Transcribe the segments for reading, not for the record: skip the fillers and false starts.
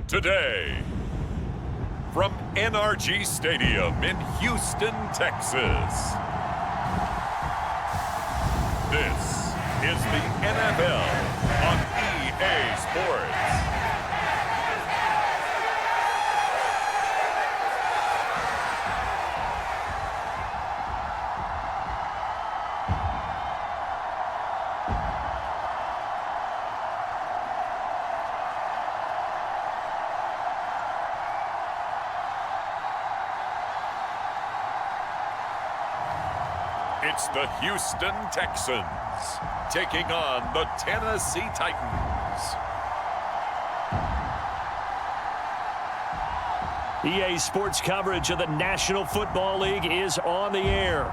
Today, from NRG Stadium in Houston, Texas, this is the NFL on EA Sports. It's the Houston Texans taking on the Tennessee Titans. EA Sports coverage of the National Football League is on the air.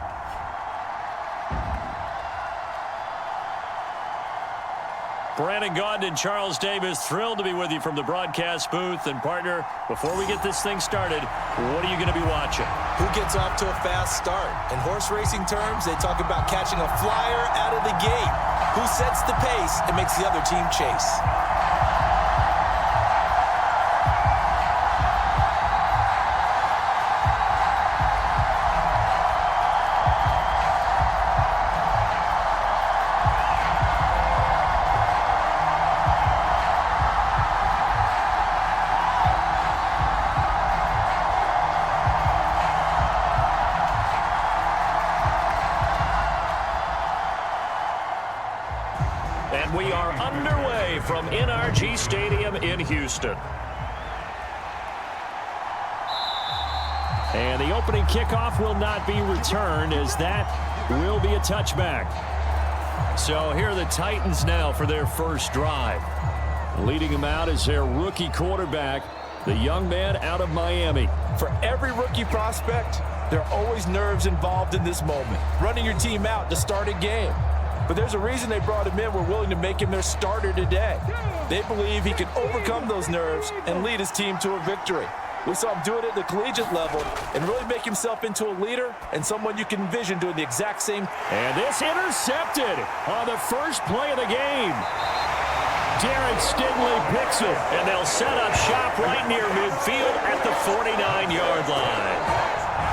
Brandon Gaudin and Charles Davis, thrilled to be with you from the broadcast booth. And partner, before we get this thing started, what are you going to be watching? Who gets off to a fast start? In horse racing terms, they talk about catching a flyer out of the gate. Who sets the pace and makes the other team chase? And we are underway from NRG Stadium in Houston. And the opening kickoff will not be returned, as that will be a touchback. So here are the Titans now for their first drive. Leading them out is their rookie quarterback, the young man out of Miami. For every rookie prospect, there are always nerves involved in this moment. Running your team out to start a game. But there's a reason they brought him in. We're willing to make him their starter today. They believe he can overcome those nerves and lead his team to a victory. We saw him do it at the collegiate level and really make himself into a leader and someone you can envision doing the exact same. And this intercepted on the first play of the game. Derek Stingley picks it, and they'll set up shop right near midfield at the 49-yard line.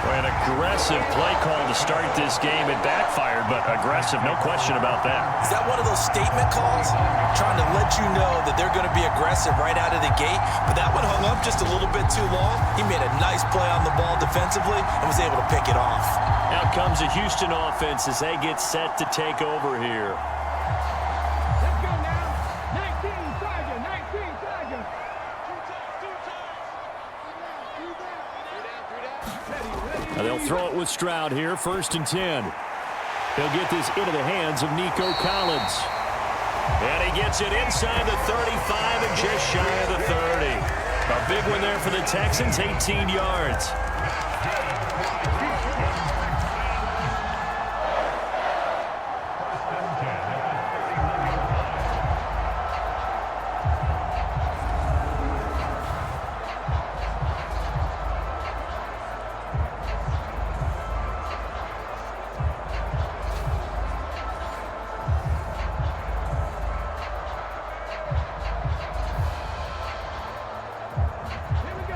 An aggressive play call to start this game. It backfired, but aggressive, no question about that. Is that one of those statement calls? Trying to let you know that they're going to be aggressive right out of the gate, but that one hung up just a little bit too long. He made a nice play on the ball defensively and was able to pick it off. Out comes the Houston offense as they get set to take over here. Let's go now. 19 Sergeant, 19 Sergeant. They'll throw it with Stroud here, 1st and 10. He'll get this into the hands of Nico Collins. And he gets it inside the 35 and just shy of the 30. A big one there for the Texans, 18 yards.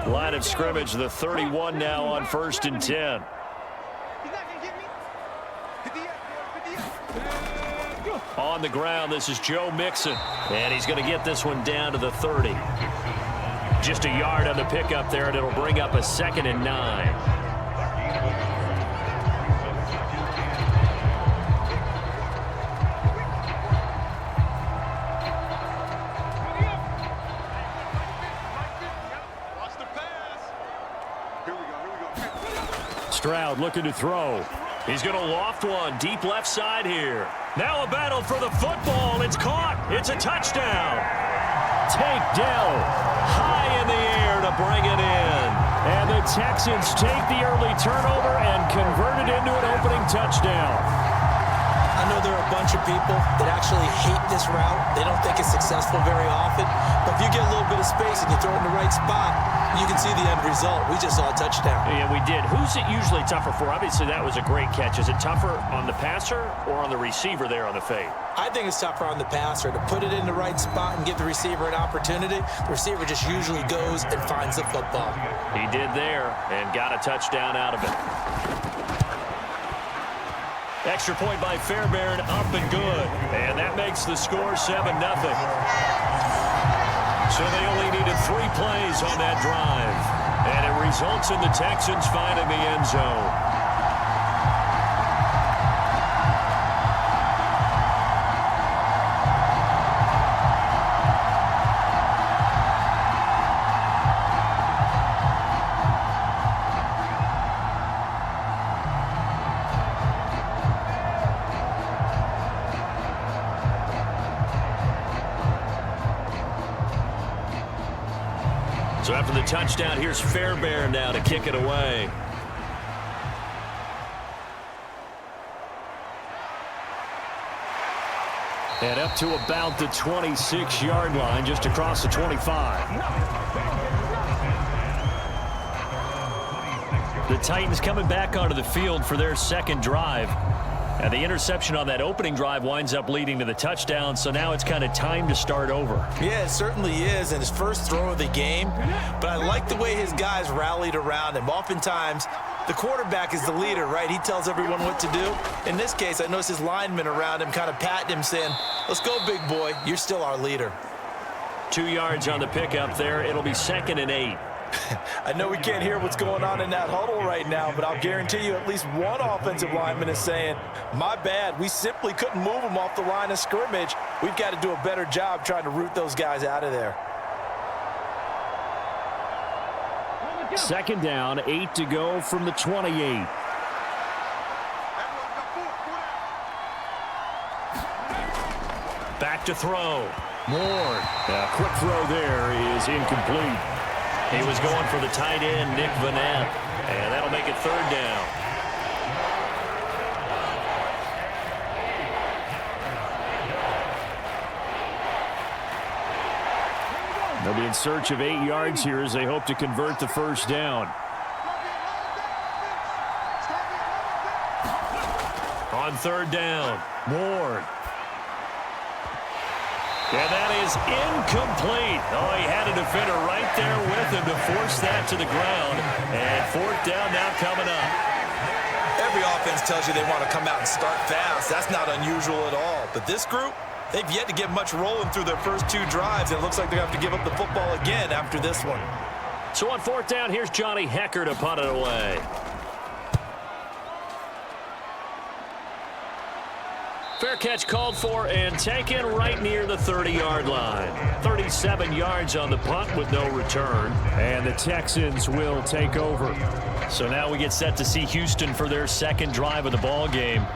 Line of scrimmage, the 31 now on 1st and 10. On the ground, this is Joe Mixon. And he's going to get this one down to the 30. Just a yard on the pickup there, and it'll bring up a 2nd and 9. Stroud looking to throw. He's going to loft one deep left side here. Now a battle for the football. It's caught. It's a touchdown. Tank Dell high in the air to bring it in. And the Texans take the early turnover and convert it into an opening touchdown. I know there are a bunch of people that actually hate this route. They don't think it's successful very often. But if you get a little bit of space and you throw it in the right spot, you can see the end result. We just saw a touchdown. Yeah, we did. Who's it usually tougher for? Obviously, that was a great catch. Is it tougher on the passer or on the receiver there on the fade? I think it's tougher on the passer to put it in the right spot and give the receiver an opportunity. The receiver just usually goes and finds the football. He did there and got a touchdown out of it. Extra point by Fairbairn, up and good. And that makes the score 7-0. So they only needed 3 plays on that drive. And it results in the Texans finding the end zone. So after the touchdown, here's Fairbairn now to kick it away. And up to about the 26-yard line, just across the 25. The Titans coming back onto the field for their second drive. And the interception on that opening drive winds up leading to the touchdown, so now it's kind of time to start over. Yeah, it certainly is, and his first throw of the game. But I like the way his guys rallied around him. Oftentimes, the quarterback is the leader, right? He tells everyone what to do. In this case, I noticed his linemen around him kind of patting him, saying, "Let's go, big boy. You're still our leader." 2 yards on the pickup there. It'll be 2nd and 8. I know we can't hear what's going on in that huddle right now, but I'll guarantee you at least one offensive lineman is saying, "My bad, we simply couldn't move them off the line of scrimmage. We've got to do a better job trying to root those guys out of there." 2nd down, 8 to go from the 28. Back to throw. Moore. A quick throw there is incomplete. He was going for the tight end, Nick Vanette, and that'll make it 3rd down. They'll be in search of 8 yards here as they hope to convert the 1st down. On 3rd down, Ward. And that is incomplete. Oh, he had a defender right there with him to force that to the ground. And 4th down now coming up. Every offense tells you they want to come out and start fast. That's not unusual at all. But this group, they've yet to get much rolling through their first 2 drives. And it looks like they're going to have to give up the football again after this one. So on 4th down, here's Johnny Hecker to punt it away. Fair catch called for and taken right near the 30-yard line. 37 yards on the punt with no return. And the Texans will take over. So now we get set to see Houston for their 2nd drive of the ball game.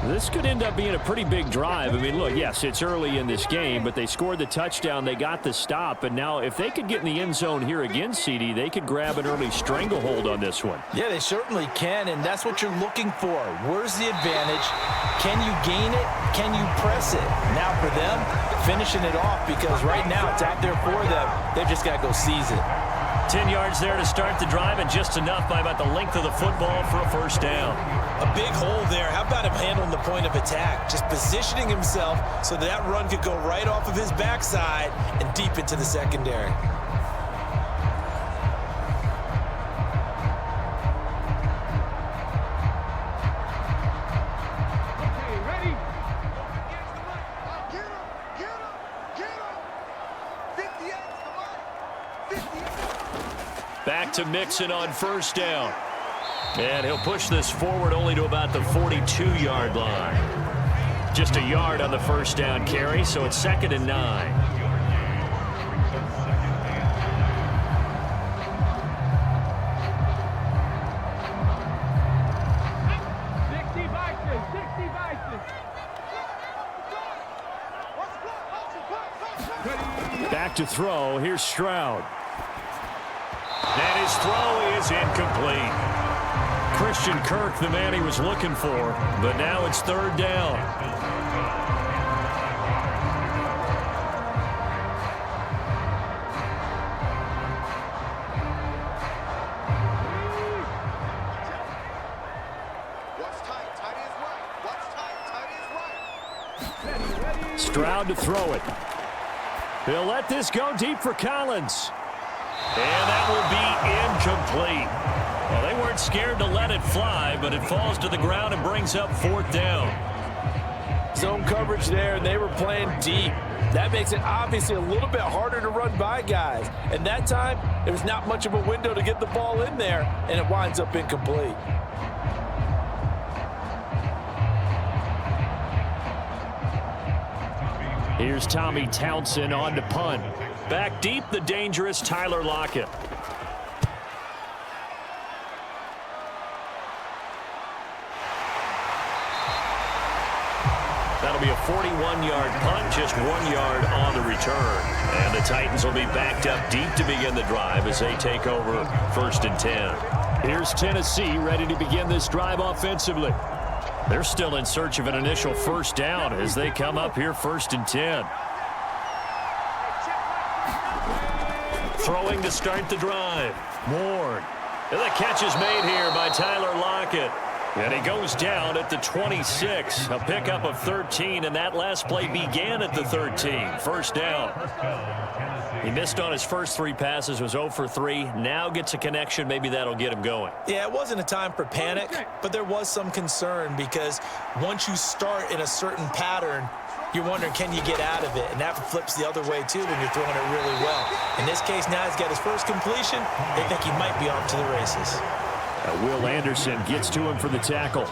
This could end up being a pretty big drive. I mean, look, yes, it's early in this game, but they scored the touchdown. They got the stop. And now if they could get in the end zone here again, CD, they could grab an early stranglehold on this one. Yeah, they certainly can, and that's what you're looking for. Where's the advantage? Can you gain it? Can you press it? Now for them, finishing it off, because right now it's out there for them. They've just got to go seize it. 10 yards there to start the drive, and just enough by about the length of the football for a 1st down. A big hole there. How about him handling the point of attack? Just positioning himself so that run could go right off of his backside and deep into the secondary. Okay, ready? Back to Mixon on 1st down. And he'll push this forward only to about the 42-yard line. Just a yard on the 1st down carry, so it's 2nd and 9. Back to throw. Here's Stroud. And his throw is incomplete. Christian Kirk the man he was looking for, but now it's third down. Stroud to throw it. He'll let this go deep for Collins. And that will be incomplete. Well, they weren't scared to let it fly, but it falls to the ground and brings up fourth down. Zone coverage there, and they were playing deep. That makes it obviously a little bit harder to run by guys. And that time, there's not much of a window to get the ball in there, and it winds up incomplete. Here's Tommy Townsend on to punt. Back deep, the dangerous Tyler Lockett. That'll be a 41-yard punt, just 1 yard on the return. And the Titans will be backed up deep to begin the drive as they take over 1st and 10. Here's Tennessee ready to begin this drive offensively. They're still in search of an initial first down as they come up here 1st and 10. Throwing to start the drive. Ward. And the catch is made here by Tyler Lockett. And he goes down at the 26. A pickup of 13, and that last play began at the 13. First down. He missed on his first 3 passes, was 0 for 3. Now gets a connection. Maybe that'll get him going. Yeah, it wasn't a time for panic, but there was some concern because once you start in a certain pattern, you're wondering, can you get out of it? And that flips the other way, too, when you're throwing it really well. In this case, now he's got his first completion. They think he might be off to the races. Will Anderson gets to him for the tackle.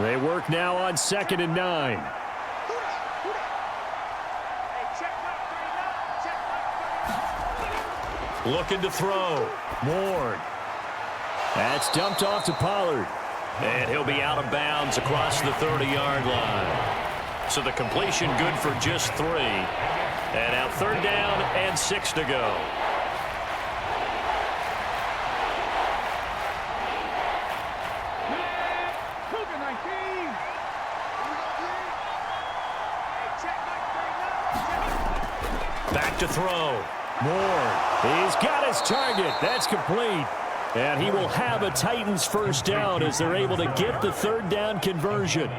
They work now on 2nd and 9. Looking to throw. Ward. That's dumped off to Pollard. And he'll be out of bounds across the 30-yard line. So the completion good for just 3. And now 3rd down and 6 to go. Back to throw. Ward. He's got his target. That's complete. And he will have a Titans first down as they're able to get the 3rd down conversion.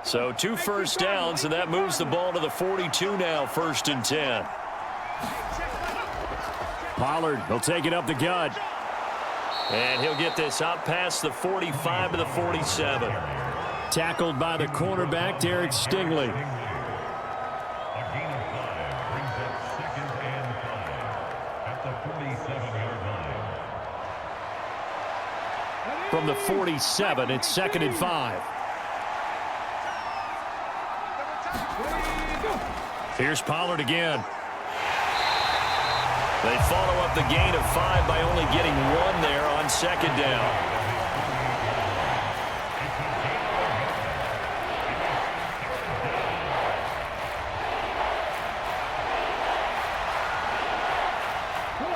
So 2 first downs, and that moves the ball to the 42 now, 1st and 10. Pollard will take it up the gut. And he'll get this out past the 45 to the 47. Tackled by the cornerback, Derek Stingley. From the 47, it's 2nd and 5. Here's Pollard again. They follow up the gain of 5 by only getting 1 there on 2nd down.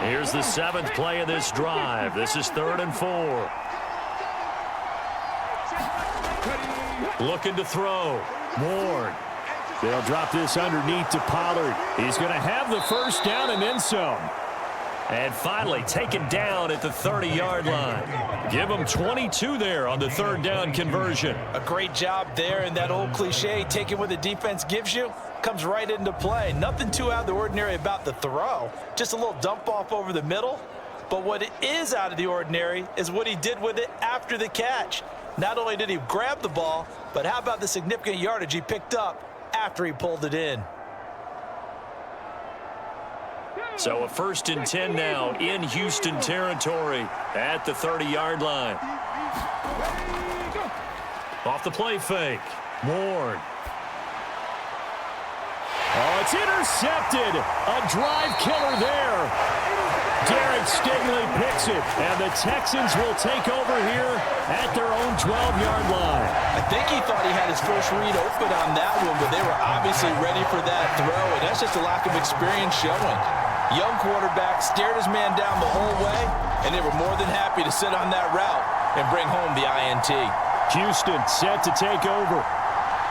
Here's the 7th play of this drive. This is 3rd and 4. Looking to throw. Ward. They'll drop this underneath to Pollard. He's going to have the first down and then some. And finally taken down at the 30-yard line. Give them 22 there on the 3rd down conversion. A great job there, and that old cliche, taking what the defense gives you, comes right into play. Nothing too out of the ordinary about the throw. Just a little dump off over the middle. But what is out of the ordinary is what he did with it after the catch. Not only did he grab the ball, but how about the significant yardage he picked up after he pulled it in. So a 1st and 10 now in Houston territory at the 30-yard line. Off the play fake. Ward. Oh, it's intercepted. A drive killer there. Derek Stingley picks it, and the Texans will take over here at their own 12-yard line. I think he thought he had his first read open on that one, but they were obviously ready for that throw, and that's just a lack of experience showing. Young quarterback stared his man down the whole way, and they were more than happy to sit on that route and bring home the INT. Houston set to take over.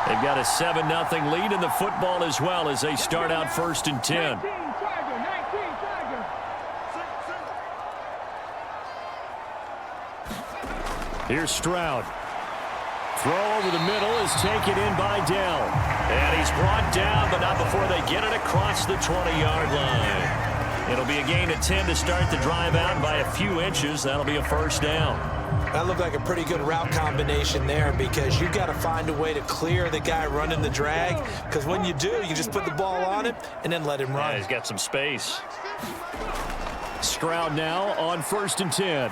They've got a 7-0 lead in the football as well as they start out 1st and 10. 19 Charger. Here's Stroud. Throw over the middle is taken in by Dell. And he's brought down, but not before they get it across the 20-yard line. It'll be a gain of 10 to start the drive out by a few inches. That'll be a 1st down. That looked like a pretty good route combination there because you've got to find a way to clear the guy running the drag, because when you do, you just put the ball on him and then let him run. Yeah, he's got some space. Stroud now on 1st and 10.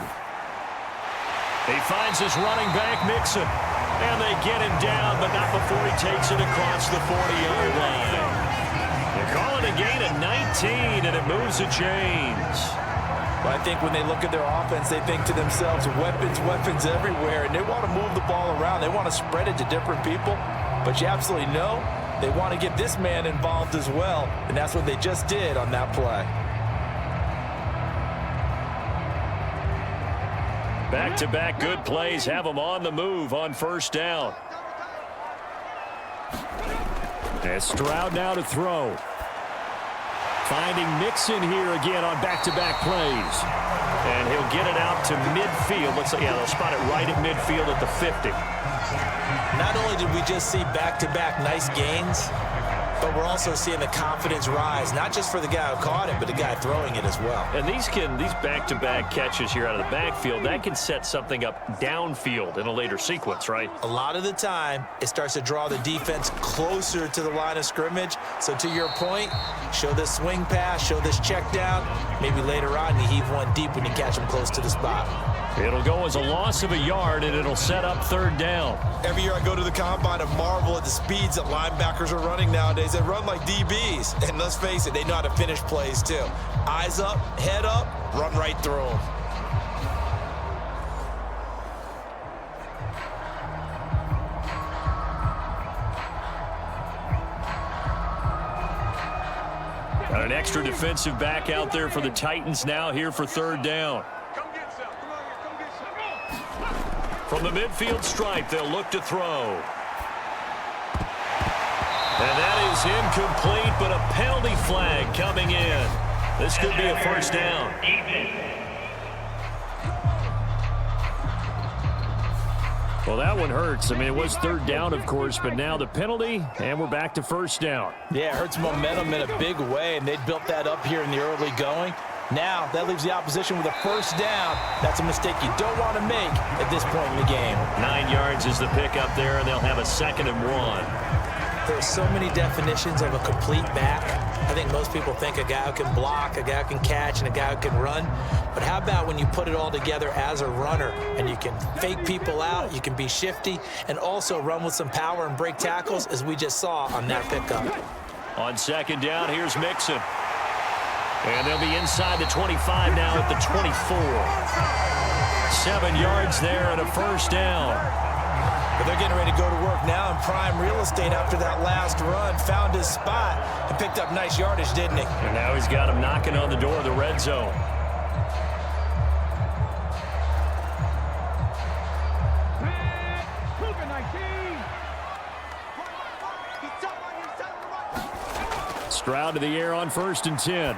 He finds his running back, Mixon. And they get him down, but not before he takes it across the 40-yard line. They're calling a gain of 19, and it moves the chains. But I think when they look at their offense, they think to themselves, weapons everywhere, and they want to move the ball around. They want to spread it to different people. But you absolutely know they want to get this man involved as well, and that's what they just did on that play. Back-to-back good plays have them on the move on 1st down. And Stroud now to throw. Finding Mixon here again on back-to-back plays. And he'll get it out to midfield. Looks like, yeah, they'll spot it right at midfield at the 50. Not only did we just see back-to-back nice gains, but we're also seeing the confidence rise, not just for the guy who caught it, but the guy throwing it as well. And these back-to-back catches here out of the backfield, that can set something up downfield in a later sequence, right? A lot of the time, it starts to draw the defense closer to the line of scrimmage. So to your point, show this swing pass, show this check down. Maybe later on you heave one deep when you catch them close to the spot. It'll go as a loss of a yard, and it'll set up 3rd down. Every year I go to the combine and marvel at the speeds that linebackers are running nowadays. They run like DBs. And let's face it, they know how to finish plays too. Eyes up, head up, run right through them. Got an extra defensive back out there for the Titans now here for 3rd down. From the midfield stripe, they'll look to throw. And that is incomplete, but a penalty flag coming in. This could be a 1st down. Well, that one hurts. I mean, it was 3rd down, of course, but now the penalty, and we're back to 1st down. Yeah, it hurts momentum in a big way, and they built that up here in the early going. Now, that leaves the opposition with a 1st down. That's a mistake you don't want to make at this point in the game. 9 yards is the pickup there, and they'll have a 2nd and 1. There are so many definitions of a complete back. I think most people think a guy who can block, a guy who can catch, and a guy who can run. But how about when you put it all together as a runner, and you can fake people out, you can be shifty, and also run with some power and break tackles, as we just saw on that pickup. On 2nd down, here's Mixon. And they'll be inside the 25 now at the 24. 7 yards there and a 1st down. But they're getting ready to go to work now in prime real estate after that last run. Found his spot and picked up nice yardage, didn't he? And now he's got him knocking on the door of the red zone. Stroud to the air on 1st and 10.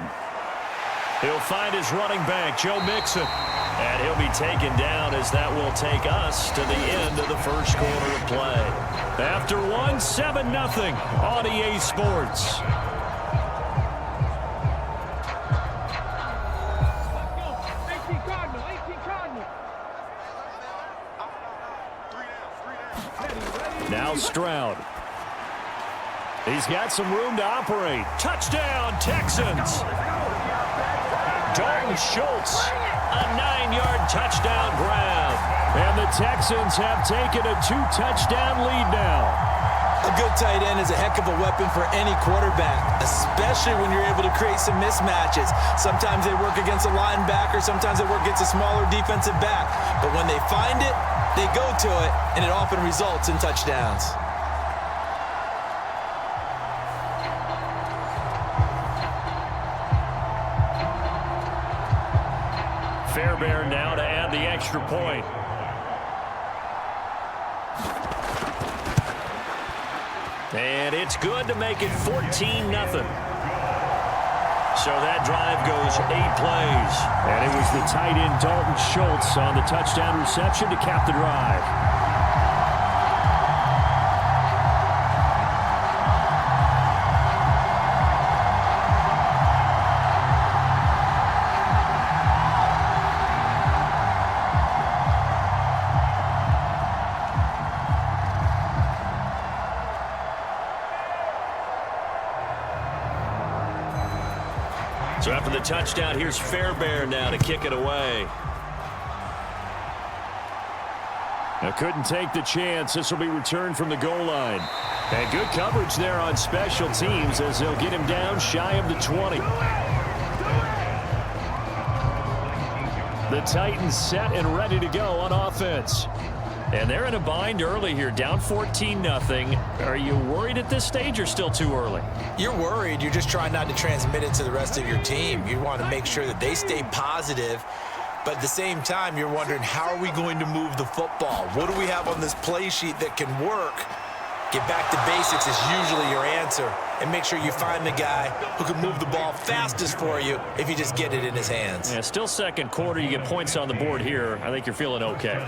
He'll find his running back, Joe Mixon. And he'll be taken down as that will take us to the end of the 1st quarter of play. After one, 7-0 on EA Sports. Now Stroud. He's got some room to operate. Touchdown, Texans. Dalton Schultz, a 9-yard touchdown grab. And the Texans have taken a 2-touchdown lead now. A good tight end is a heck of a weapon for any quarterback, especially when you're able to create some mismatches. Sometimes they work against a linebacker, sometimes they work against a smaller defensive back. But when they find it, they go to it, and it often results in touchdowns. Fairbairn now to add the extra point. And it's good to make it 14-0. So that drive goes 8 plays. And it was the tight end Dalton Schultz on the touchdown reception to cap the drive. So after the touchdown, here's Fairbairn now to kick it away. Now couldn't take the chance. This will be returned from the goal line. And good coverage there on special teams as they'll get him down shy of the 20. The Titans set and ready to go on offense. And they're in a bind early here, down 14-0. Are you worried at this stage or still too early? You're worried. You're just trying not to transmit it to the rest of your team. You want to make sure that they stay positive. But at the same time, you're wondering, how are we going to move the football? What do we have on this play sheet that can work? Get back to basics is usually your answer. And make sure you find the guy who can move the ball fastest for you if you just get it in his hands. Yeah, still second quarter. You get points on the board here. I think you're feeling okay.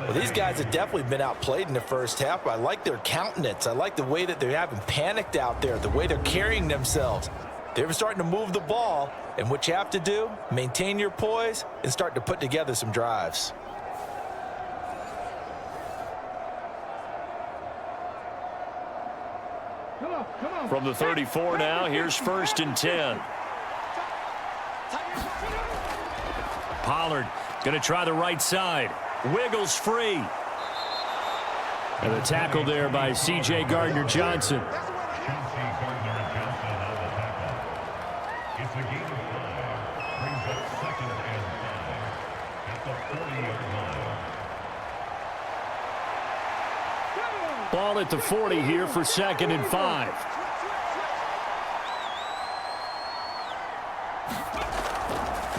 Well, these guys have definitely been outplayed in the first half, but I like their countenance. I like the way that they haven't panicked out there, the way they're carrying themselves. They're starting to move the ball, and what you have to do, maintain your poise and start to put together some drives. Come on. From the 34 now, here's 1st and 10. Pollard going to try the right side. Wiggles free. And the tackle there by C.J. Gardner-Johnson. Ball at the 40 here for 2nd and 5.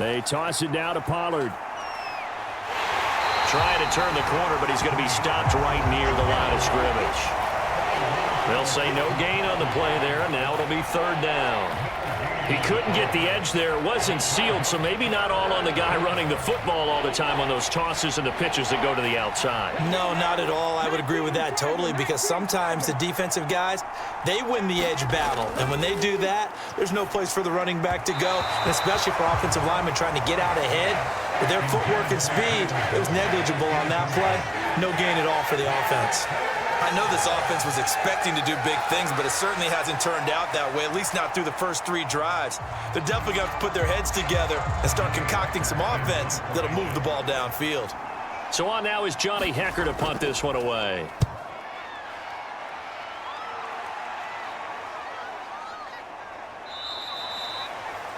They toss it down to Pollard. Trying to turn the corner, but he's going to be stopped right near the line of scrimmage. They'll say no gain on the play there. Now it'll be 3rd down. He couldn't get the edge there. It wasn't sealed, so maybe not all on the guy running the football all the time on those tosses and the pitches that go to the outside. No, not at all. I would agree with that totally, because sometimes the defensive guys, they win the edge battle. And when they do that, there's no place for the running back to go, and especially for offensive linemen trying to get out ahead. With their footwork and speed, it was negligible on that play. No gain at all for the offense. I know this offense was expecting to do big things, but it certainly hasn't turned out that way, at least not through the first 3 drives. They're definitely going to have to put their heads together and start concocting some offense that'll move the ball downfield. So on now is Johnny Hecker to punt this one away.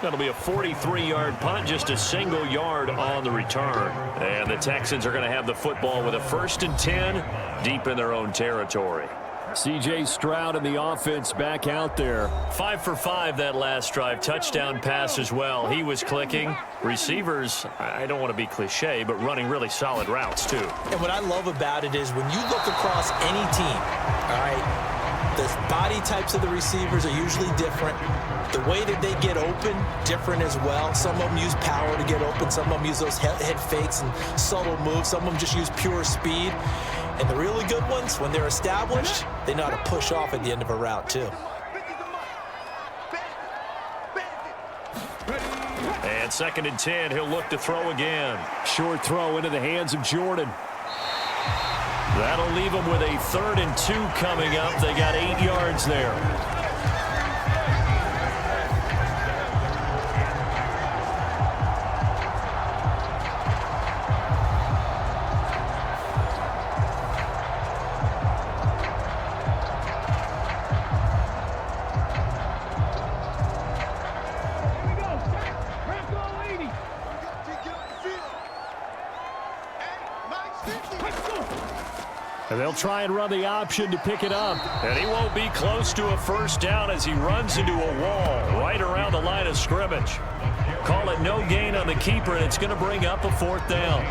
That'll be a 43-yard punt, just a single yard on the return. And the Texans are going to have the football with a 1st and 10 deep in their own territory. C.J. Stroud and the offense back out there. 5 for 5 that last drive. Touchdown pass as well. He was clicking. Receivers, I don't want to be cliche, but running really solid routes too. And what I love about it is when you look across any team, all right, the body types of the receivers are usually different. The way that they get open, different as well. Some of them use power to get open. Some of them use those head fakes and subtle moves. Some of them just use pure speed. And the really good ones, when they're established, they know how to push off at the end of a route too. And 2nd and 10, he'll look to throw again. Short throw into the hands of Jordan. That'll leave them with a 3rd and 2 coming up. They got 8 yards there. And they'll try and run the option to pick it up. And he won't be close to a first down as he runs into a wall right around the line of scrimmage. Call it no gain on the keeper, and it's going to bring up a 4th down.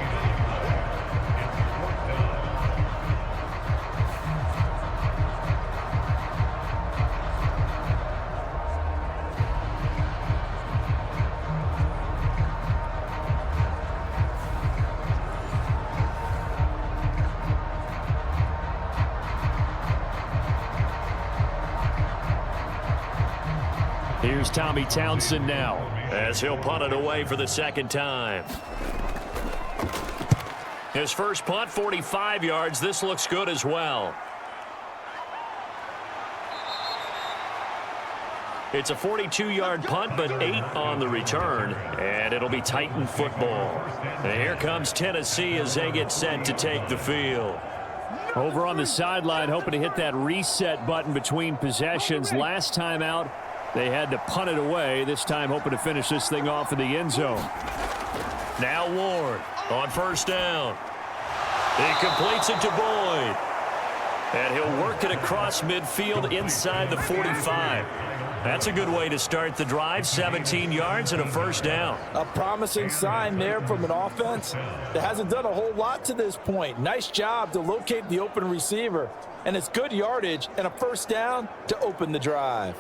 Here's Tommy Townsend now as he'll punt it away for the 2nd time. His first punt, 45 yards. This looks good as well. It's a 42-yard punt, but 8 on the return, and it'll be Titan football. And here comes Tennessee as they get set to take the field. Over on the sideline, hoping to hit that reset button between possessions. Last time out, they had to punt it away. This time hoping to finish this thing off in the end zone. Now Ward on first down. He completes it to Boyd. And he'll work it across midfield inside the 45. That's a good way to start the drive. 17 yards and a first down. A promising sign there from an offense that hasn't done a whole lot to this point. Nice job to locate the open receiver. And it's good yardage and a first down to open the drive.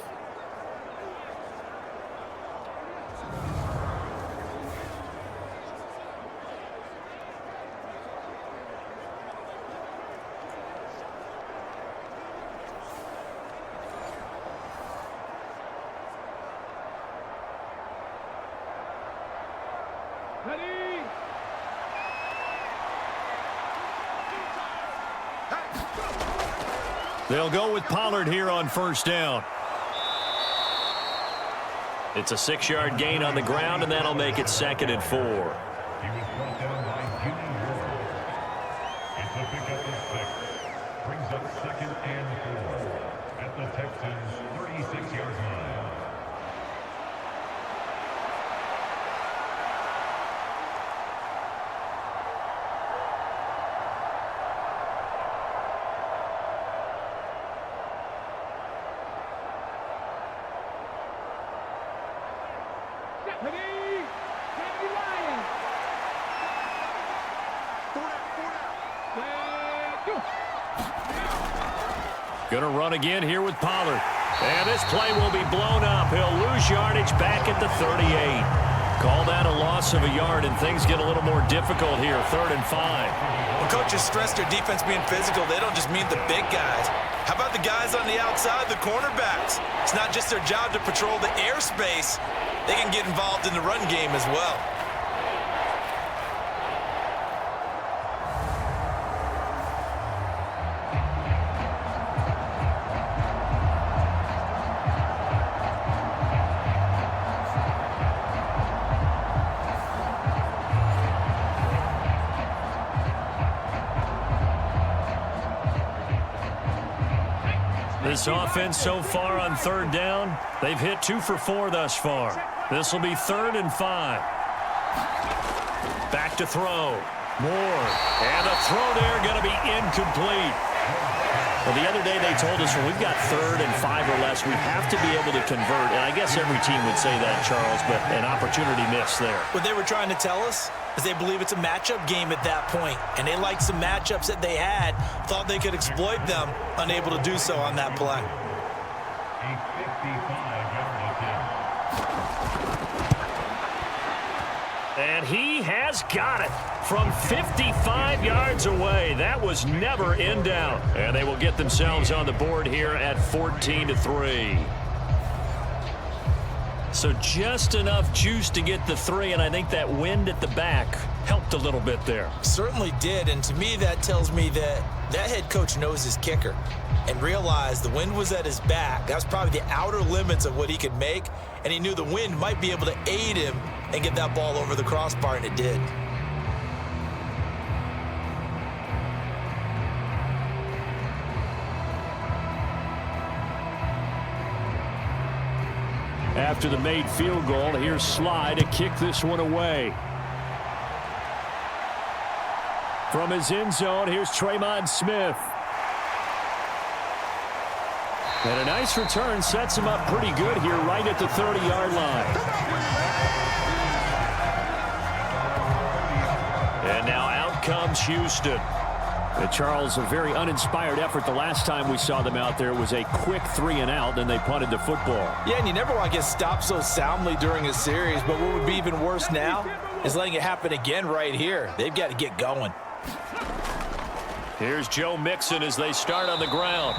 Ready? They'll go with Pollard here on first down. It's a 6-yard gain on the ground, and that'll make it 2nd and 4. He was brought down by Jimmy Ward. It's a pickup of 6. Brings up 2nd and 4 at the Texans' 36-yard line. Ready? Happy Lion. Gonna run again here with Pollard. And this play will be blown up. He'll lose yardage back at the 38. Call that a loss of a yard, and things get a little more difficult here. 3rd and 5. When coaches stress their defense being physical, they don't just mean the big guys. How about the guys on the outside, the cornerbacks? It's not just their job to patrol the airspace. They can get involved in the run game as well. This offense so far on 3rd down, they've hit 2 for 4 thus far. This will be 3rd and 5. Back to throw. Moore. And the throw there going to be incomplete. Well, the other day they told us when we've got 3rd and 5 or less, we have to be able to convert. And I guess every team would say that, Charles, but an opportunity missed there. What they were trying to tell us is they believe it's a matchup game at that point, and they liked some matchups that they had, thought they could exploit them, unable to do so on that play. A 55-yard attempt. And he has got it from 55 yards away. That was never in doubt. And they will get themselves on the board here at 14-3. So just enough juice to get the 3, and I think that wind at the back helped a little bit there. Certainly did, and to me that tells me that that head coach knows his kicker and realized the wind was at his back. That was probably the outer limits of what he could make, and he knew the wind might be able to aid him and get that ball over the crossbar, and it did. After the made field goal, here's Sly to kick this one away. From his end zone, here's Tremon Smith. And a nice return sets him up pretty good here right at the 30-yard line. And now out comes Houston. And Charles, a very uninspired effort. The last time we saw them out there was a quick 3-and-out, then they punted the football. Yeah, and you never want to get stopped so soundly during a series, but what would be even worse now is letting it happen again right here. They've got to get going. Here's Joe Mixon as they start on the ground.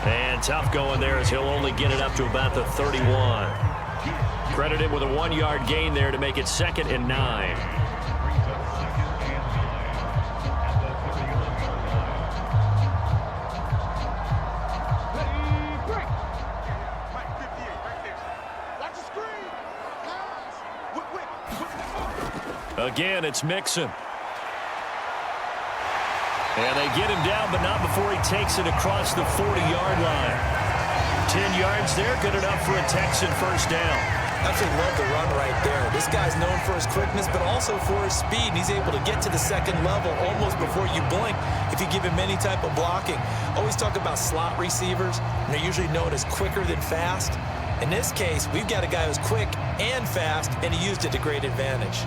And tough going there as he'll only get it up to about the 31. Credit him with a 1-yard gain there to make it 2nd and 9. Again, it's Mixon. And they get him down, but not before he takes it across the 40-yard line. 10 yards there, good enough for a Texan first down. Absolutely love the run right there. This guy's known for his quickness, but also for his speed. And he's able to get to the second level almost before you blink if you give him any type of blocking. Always talk about slot receivers, and they're usually known as quicker than fast. In this case, we've got a guy who's quick and fast, and he used it to great advantage.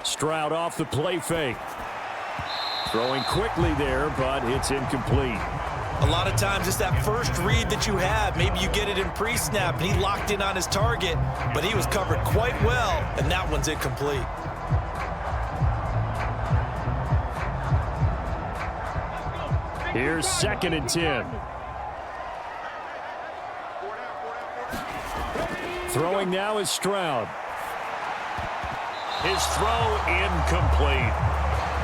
Stroud off the play fake. Throwing quickly there, but it's incomplete. A lot of times it's that first read that you have. Maybe you get it in pre-snap, and he locked in on his target, but he was covered quite well, and that one's incomplete. Here's 2nd and 10. Throwing now is Stroud. His throw incomplete.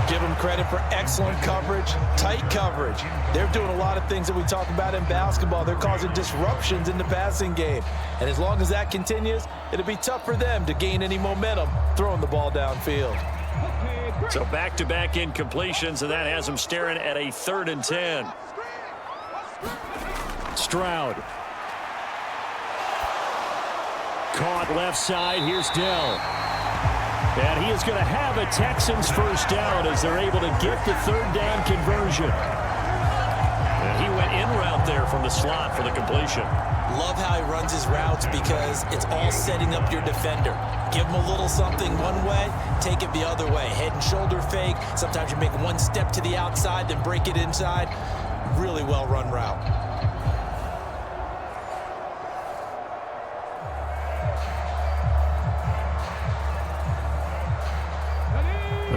Give them credit for excellent coverage, tight coverage. They're doing a lot of things that we talk about in basketball. They're causing disruptions in the passing game. And as long as that continues, it'll be tough for them to gain any momentum throwing the ball downfield. So back-to-back incompletions, and that has them staring at a 3rd and 10. Stroud. Caught left side. Here's Dell. And he is going to have a Texans first down as they're able to get the 3rd down conversion. And he went in route there from the slot for the completion. Love how he runs his routes because it's all setting up your defender. Give him a little something one way, take it the other way. Head and shoulder fake. Sometimes you make one step to the outside, then break it inside. Really well run route.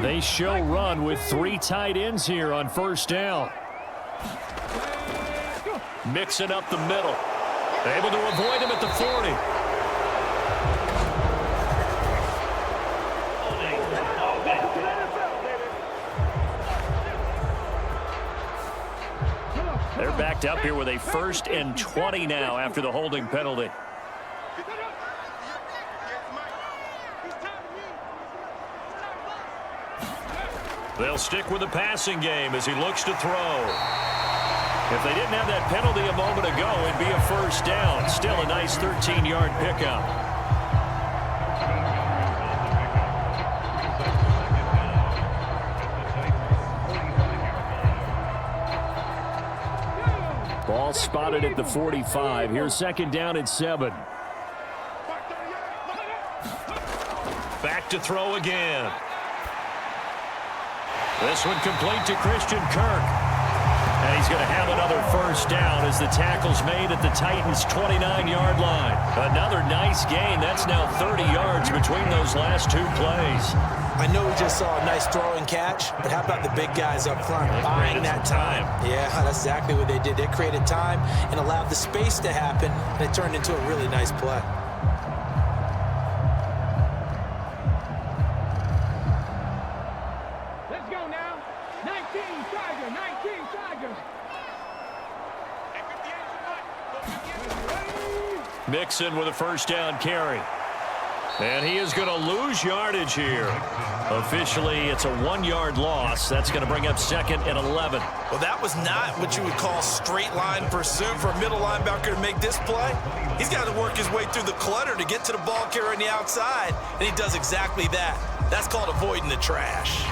They show run with 3 tight ends here on first down. Mixing up the middle. Able to avoid him at the 40. They're backed up here with a 1st and 20 now after the holding penalty. They'll stick with the passing game as he looks to throw. If they didn't have that penalty a moment ago, it'd be a first down. Still a nice 13-yard pickup. Ball spotted at the 45. Here's 2nd down and 7. Back to throw again. This one complete to Christian Kirk. And he's going to have another first down as the tackle's made at the Titans' 29-yard line. Another nice gain. That's now 30 yards between those last 2 plays. I know we just saw a nice throw and catch, but how about the big guys up front buying that time? Yeah, that's exactly what they did. They created time and allowed the space to happen, and it turned into a really nice play. Let's go now. 19 Tiger, 19 Tiger. Mixon with a first down carry. And he is going to lose yardage here. Officially, it's a 1-yard loss. That's going to bring up 2nd and 11. Well, that was not what you would call straight line pursuit for a middle linebacker to make this play. He's got to work his way through the clutter to get to the ball carrier on the outside, and he does exactly that. That's called avoiding the trash.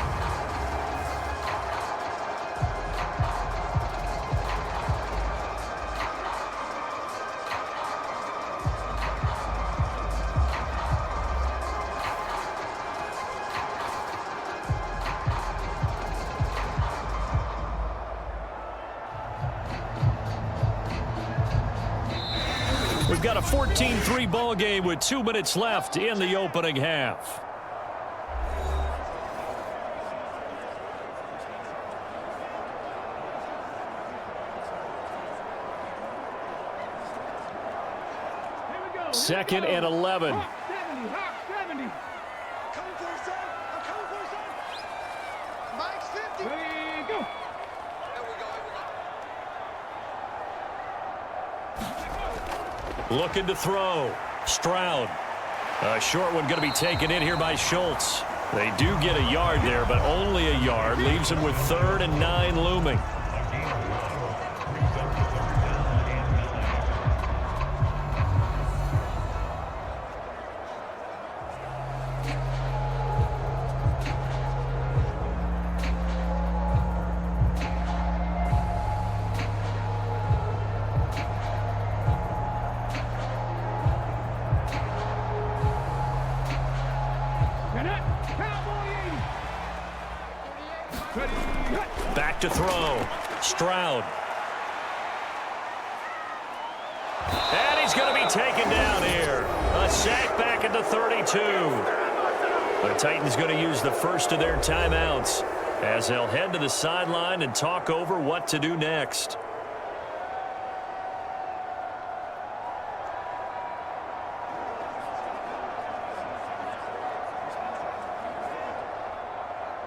We've got a 14-3 ball game with 2 minutes left in the opening half. Here we go. 2nd and 11. Hawk 70, Hawk 70. Coming for his son. I'm coming for his son. Mike's 50. Ready, go. Here we go. Looking to throw. Stroud. A short one going to be taken in here by Schultz. They do get a yard there, but only a yard. Leaves them with 3rd and 9 looming. Back to throw. Stroud. And he's going to be taken down here. A sack back at the 32. The Titans going to use the first of their timeouts as they'll head to the sideline and talk over what to do next.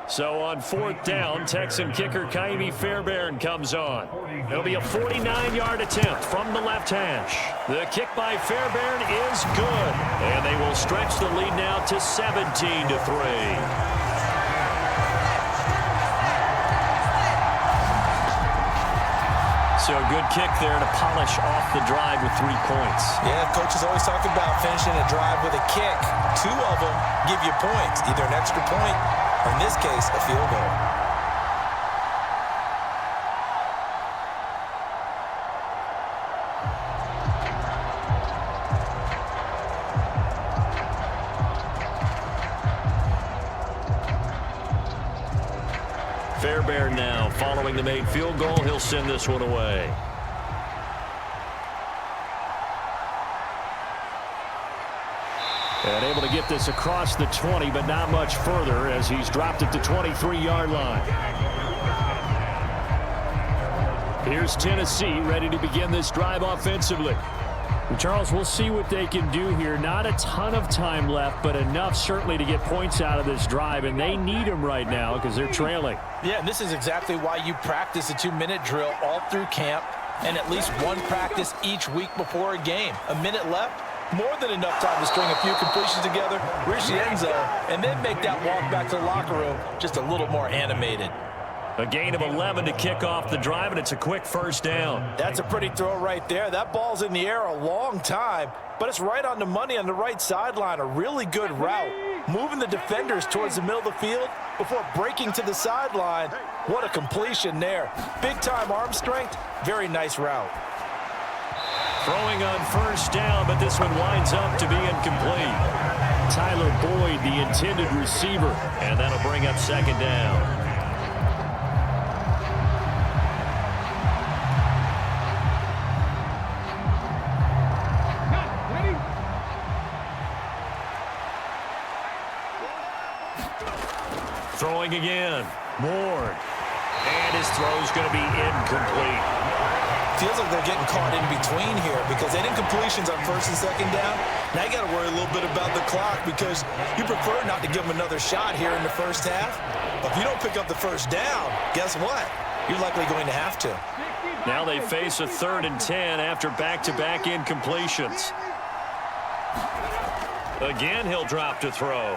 So on 4th down, Texan kicker Kaimi Fairbairn comes on. It'll be a 49-yard attempt from the left hash. The kick by Fairbairn is good, and they will stretch the lead now to 17-3. So a good kick there to polish off the drive with 3 points. Yeah, coaches always talk about finishing a drive with a kick. 2 of them give you points, either an extra point or, in this case, a field goal. Fairbairn now following the made field goal. He'll send this one away. And able to get this across the 20, but not much further as he's dropped it to 23-yard line. Here's Tennessee ready to begin this drive offensively. Charles, we'll see what they can do here. Not a ton of time left, but enough certainly to get points out of this drive, and they need them right now because they're trailing. Yeah, and this is exactly why you practice a 2-minute drill all through camp and at least one practice each week before a game. A minute left, more than enough time to string a few completions together, reach the end zone, and then make that walk back to the locker room just a little more animated. A gain of 11 to kick off the drive, and it's a quick first down. That's a pretty throw right there. That ball's in the air a long time, but it's right on the money on the right sideline. A really good route. Moving the defenders towards the middle of the field before breaking to the sideline. What a completion there. Big-time arm strength. Very nice route. Throwing on first down, but this one winds up to be incomplete. Tyler Boyd, the intended receiver, and that'll bring up 2nd down. Throwing again. Ward. And his throw's going to be incomplete. Feels like they're getting caught in between here because they didn't completions on 1st and 2nd down. Now you got to worry a little bit about the clock because you prefer not to give them another shot here in the first half. But if you don't pick up the first down, guess what? You're likely going to have to. Now they face a 3rd and 10 after back-to-back incompletions. Again, he'll drop to throw.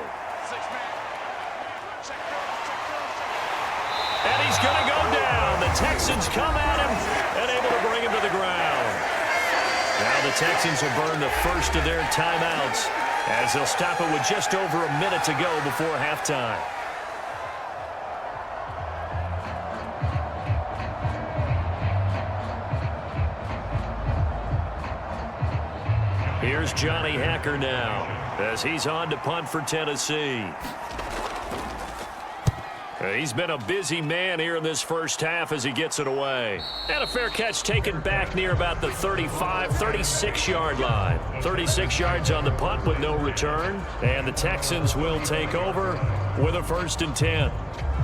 And he's going to go down. The Texans come at him and able to bring him to the ground. Now the Texans will burn the first of their timeouts as they'll stop it with just over a minute to go before halftime. Here's Johnny Hacker now as he's on to punt for Tennessee. He's been a busy man here in this first half as he gets it away. And a fair catch taken back near about the 35, 36-yard line. 36 yards on the punt with no return. And the Texans will take over with a 1st and 10.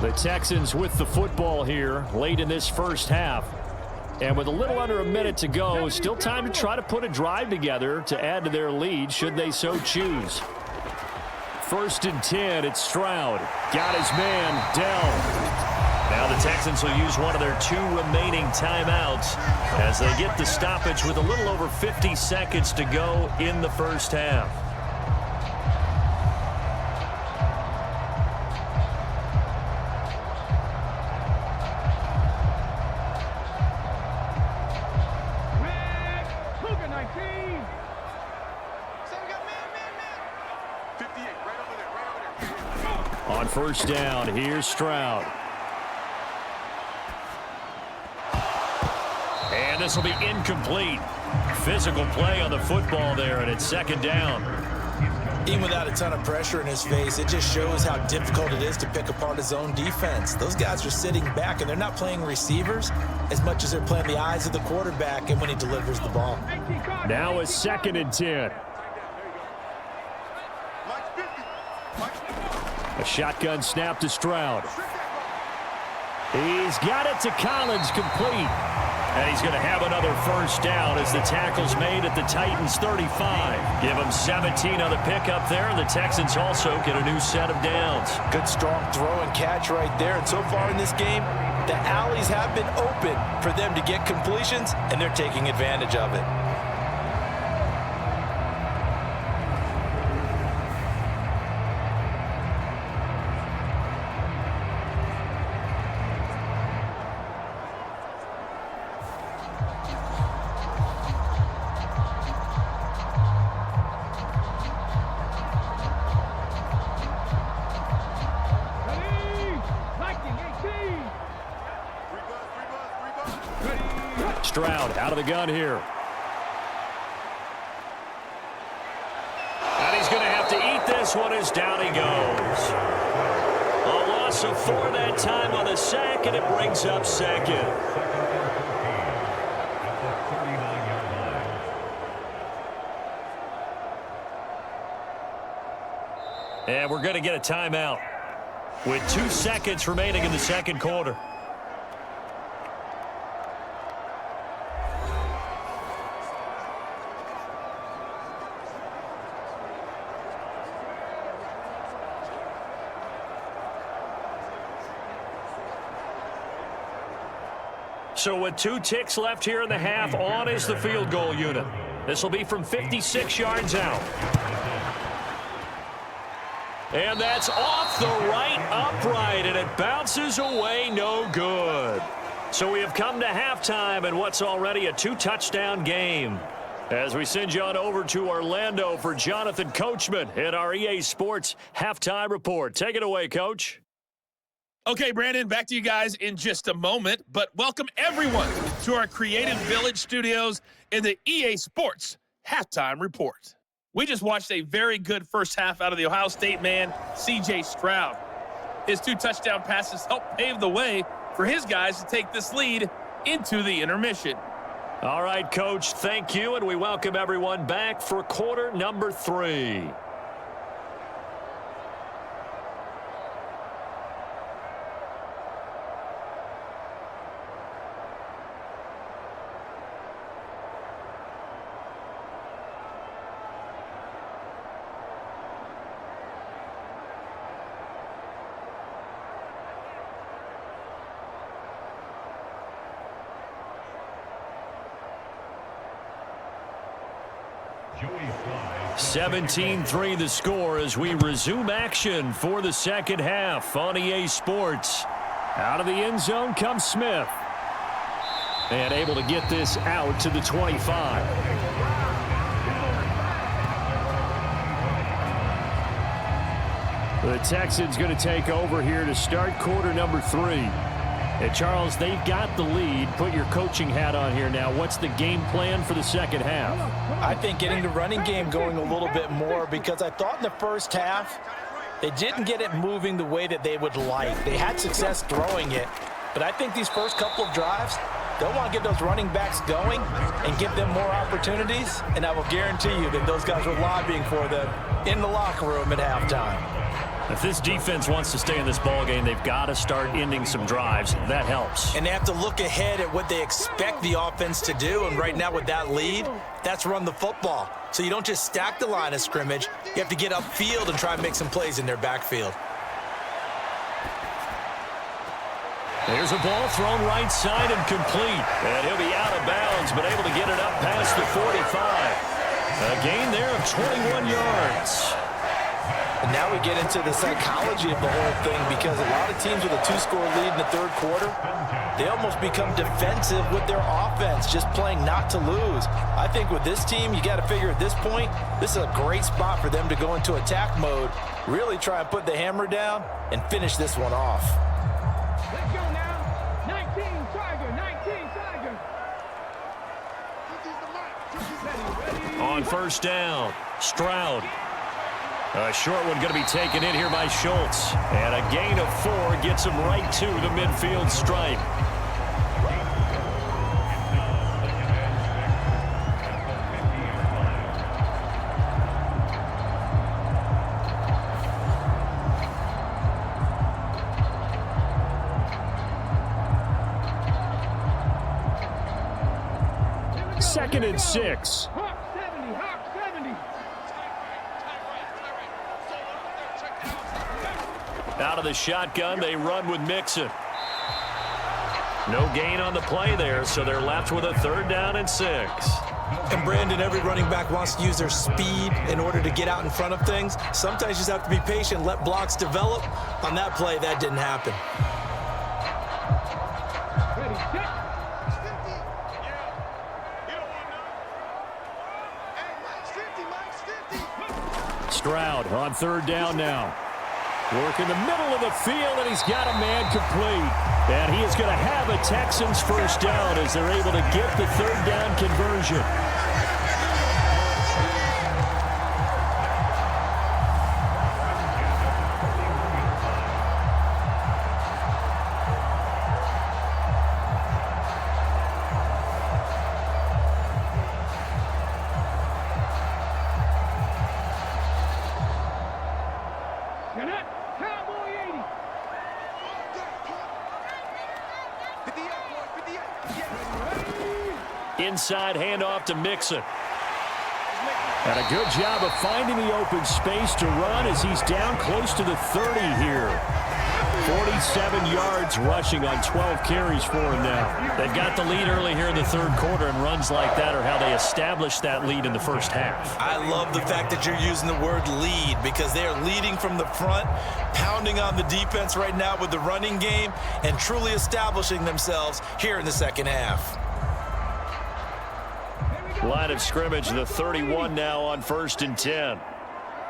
The Texans with the football here late in this first half. And with a little under a minute to go, still time to try to put a drive together to add to their lead should they so choose. 1st and 10, it's Stroud. Got his man, Dell. Now the Texans will use one of their 2 remaining timeouts as they get the stoppage with a little over 50 seconds to go in the first half. On 1st down, here's Stroud. And this will be incomplete. Physical play on the football there, and it's 2nd down. Even without a ton of pressure in his face, it just shows how difficult it is to pick apart his own defense. Those guys are sitting back, and they're not playing receivers as much as they're playing the eyes of the quarterback and when he delivers the ball. Now it's 2nd and 10. A shotgun snap to Stroud. He's got it to Collins, complete. And he's going to have another 1st down as the tackle's made at the Titans' 35. Give them 17 on the pickup there, and the Texans also get a new set of downs. Good strong throw and catch right there. And so far in this game, the alleys have been open for them to get completions, and they're taking advantage of it. Stroud out of the gun here. And he's going to have to eat this one as down he goes. A loss of 4 that time on the sack, and it brings up 2nd. And we're going to get a timeout with 2 seconds remaining in the 2nd quarter. So with 2 ticks left here in the half, on is the field goal unit. This will be from 56 yards out. And that's off the right upright, and it bounces away, no good. So we have come to halftime in what's already a 2-touchdown game. As we send you on over to Orlando for Jonathan Coachman at our EA Sports Halftime Report. Take it away, Coach. Okay, Brandon, back to you guys in just a moment, but welcome everyone to our Creative Village studios in the EA Sports Halftime Report. We just watched a very good first half out of the Ohio State man, C.J. Stroud. His 2 touchdown passes helped pave the way for his guys to take this lead into the intermission. All right, Coach, thank you, and we welcome everyone back for quarter number 3. Joey Fly. 17-3 the score as we resume action for the second half on EA Sports. Out of the end zone comes Smith. And able to get this out to the 25. The Texans going to take over here to start quarter number 3. And Charles, they've got the lead. Put your coaching hat on here now. What's the game plan for the second half? I think getting the running game going a little bit more, because I thought in the first half they didn't get it moving the way that they would like. They had success throwing it, but I think these first couple of drives, they'll want to get those running backs going and give them more opportunities, and I will guarantee you that those guys were lobbying for them in the locker room at halftime. If this defense wants to stay in this ballgame, they've got to start ending some drives. That helps. And they have to look ahead at what they expect the offense to do, and right now with that lead, that's run the football. So you don't just stack the line of scrimmage. You have to get upfield and try and make some plays in their backfield. There's a ball thrown right side and complete. And he'll be out of bounds, but able to get it up past the 45. A gain there of 21 yards. And now we get into the psychology of the whole thing, because a lot of teams with a 2-score lead in the third quarter, they almost become defensive with their offense, just playing not to lose. I think with this team, you got to figure at this point, this is a great spot for them to go into attack mode, really try and put the hammer down and finish this one off. Let's go now. 19 Tiger, 19 Tiger. On first down, Stroud. A short one going to be taken in here by Schultz. And a gain of 4 gets him right to the midfield stripe. Second and 6. Hawk 70, Hawk 70. Out of the shotgun, they run with Mixon. No gain on the play there, so they're left with a 3rd down and 6. And Brandon, every running back wants to use their speed in order to get out in front of things. Sometimes you just have to be patient, let blocks develop. On that play, that didn't happen. Ready, set. Stroud on 3rd down now. Work in the middle of the field, and he's got a man complete. And he is going to have a Texans first down as they're able to get the 3rd down conversion. Inside handoff to Mixon. And a good job of finding the open space to run as he's down close to the 30 here. 47 yards rushing on 12 carries for him now. They've got the lead early here in the 3rd quarter, and runs like that are how they established that lead in the first half. I love the fact that you're using the word lead, because they're leading from the front, pounding on the defense right now with the running game, and truly establishing themselves here in the second half. Line of scrimmage, the 31 now on 1st and 10.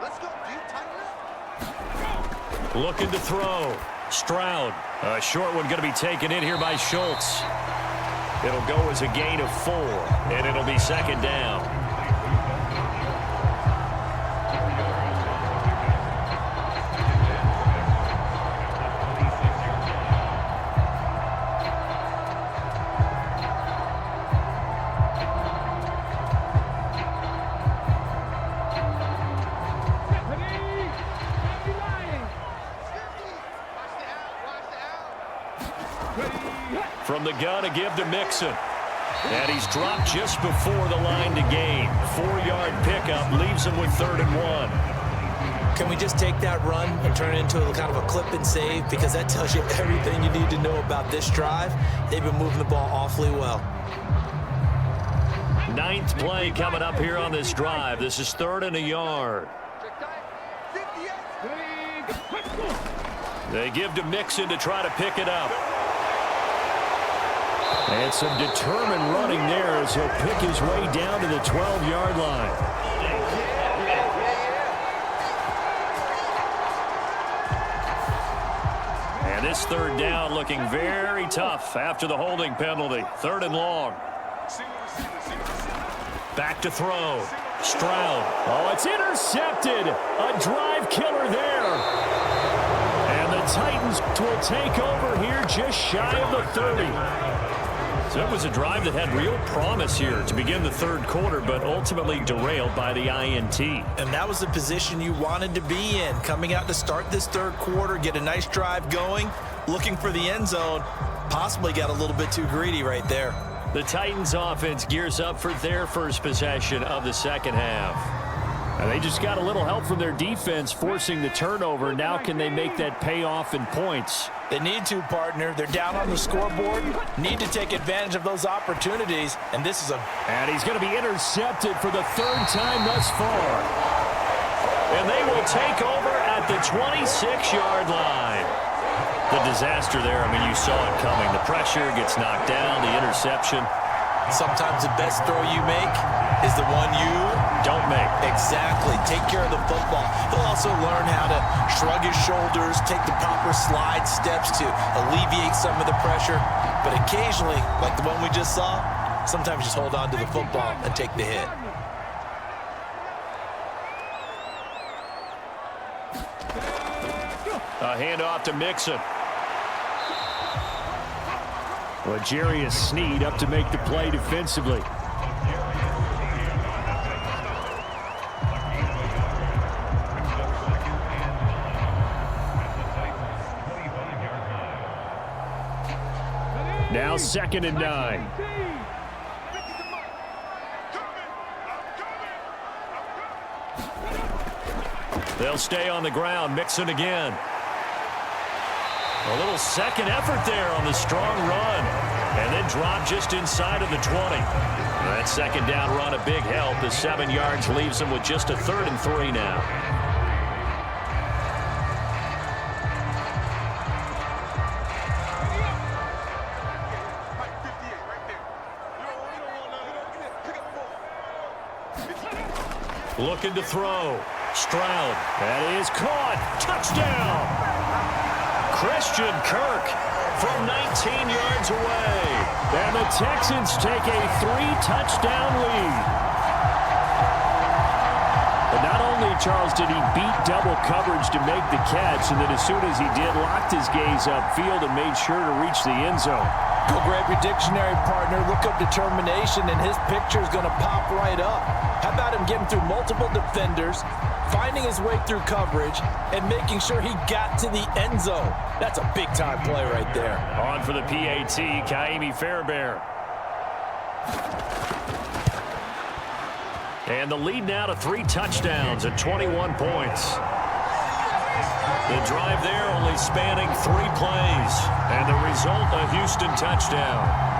Let's go, dude. Tighten up. Looking to throw. Stroud. A short one going to be taken in here by Schultz. It'll go as a gain of 4, and it'll be 2nd down. From the gun, a give to Mixon. And he's dropped just before the line to gain. 4-yard pickup leaves him with 3rd and 1. Can we just take that run and turn it into a kind of a clip and save? Because that tells you everything you need to know about this drive. They've been moving the ball awfully well. 9th play coming up here on this drive. This is 3rd and a yard. They give to Mixon to try to pick it up. And some determined running there as he'll pick his way down to the 12-yard line. And this third down looking very tough after the holding penalty. 3rd and long. Back to throw. Stroud. Oh, it's intercepted. A drive killer there. And the Titans will take over here just shy of the 30. So it was a drive that had real promise here to begin the 3rd quarter, but ultimately derailed by the INT. And that was the position you wanted to be in, coming out to start this 3rd quarter, get a nice drive going, looking for the end zone. Possibly got a little bit too greedy right there. The Titans offense gears up for their first possession of the 2nd half. And they just got a little help from their defense forcing the turnover. Now can they make that pay off in points? They need to, partner. They're down on the scoreboard. Need to take advantage of those opportunities. And this is a... And he's going to be intercepted for the 3rd time thus far. And they will take over at the 26-yard line. The disaster there, I mean, you saw it coming. The pressure gets knocked down, the interception. Sometimes the best throw you make is the one you don't make. Exactly. Take care of the football. He'll also learn how to shrug his shoulders, take the proper slide steps to alleviate some of the pressure. But occasionally, like the one we just saw, sometimes just hold on to the football and take the hit. A handoff to Mixon. L'Jarius Sneed up to make the play defensively. Now 2nd and 9. They'll stay on the ground. Mixon again. A little second effort there on the strong run. And then drop just inside of the 20. That 2nd down run a big help. The 7 yards leaves them with just a 3rd and 3 now. Looking to throw. Stroud. That is caught. Touchdown. Christian Kirk from 19 yards away. And the Texans take a 3-touchdown lead. But not only, Charles, did he beat double coverage to make the catch, and then as soon as he did, locked his gaze upfield and made sure to reach the end zone. Go grab your dictionary, partner. Look up determination, and his picture is going to pop right up. How about him getting through multiple defenders, finding his way through coverage, and making sure he got to the end zone? That's a big-time play right there. On for the PAT, Ka'imi Fairbairn. And the lead now to 3 touchdowns and 21 points. The drive there only spanning 3 plays. And the result, a Houston touchdown.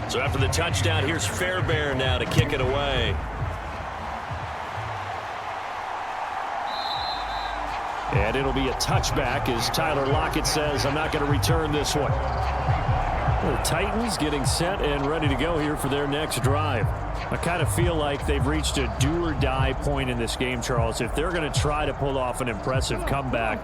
So after the touchdown, here's Fairbairn now to kick it away. And it'll be a touchback as Tyler Lockett says, I'm not going to return this one. The Titans getting set and ready to go here for their next drive. I kind of feel like they've reached a do-or-die point in this game, Charles. If they're going to try to pull off an impressive comeback,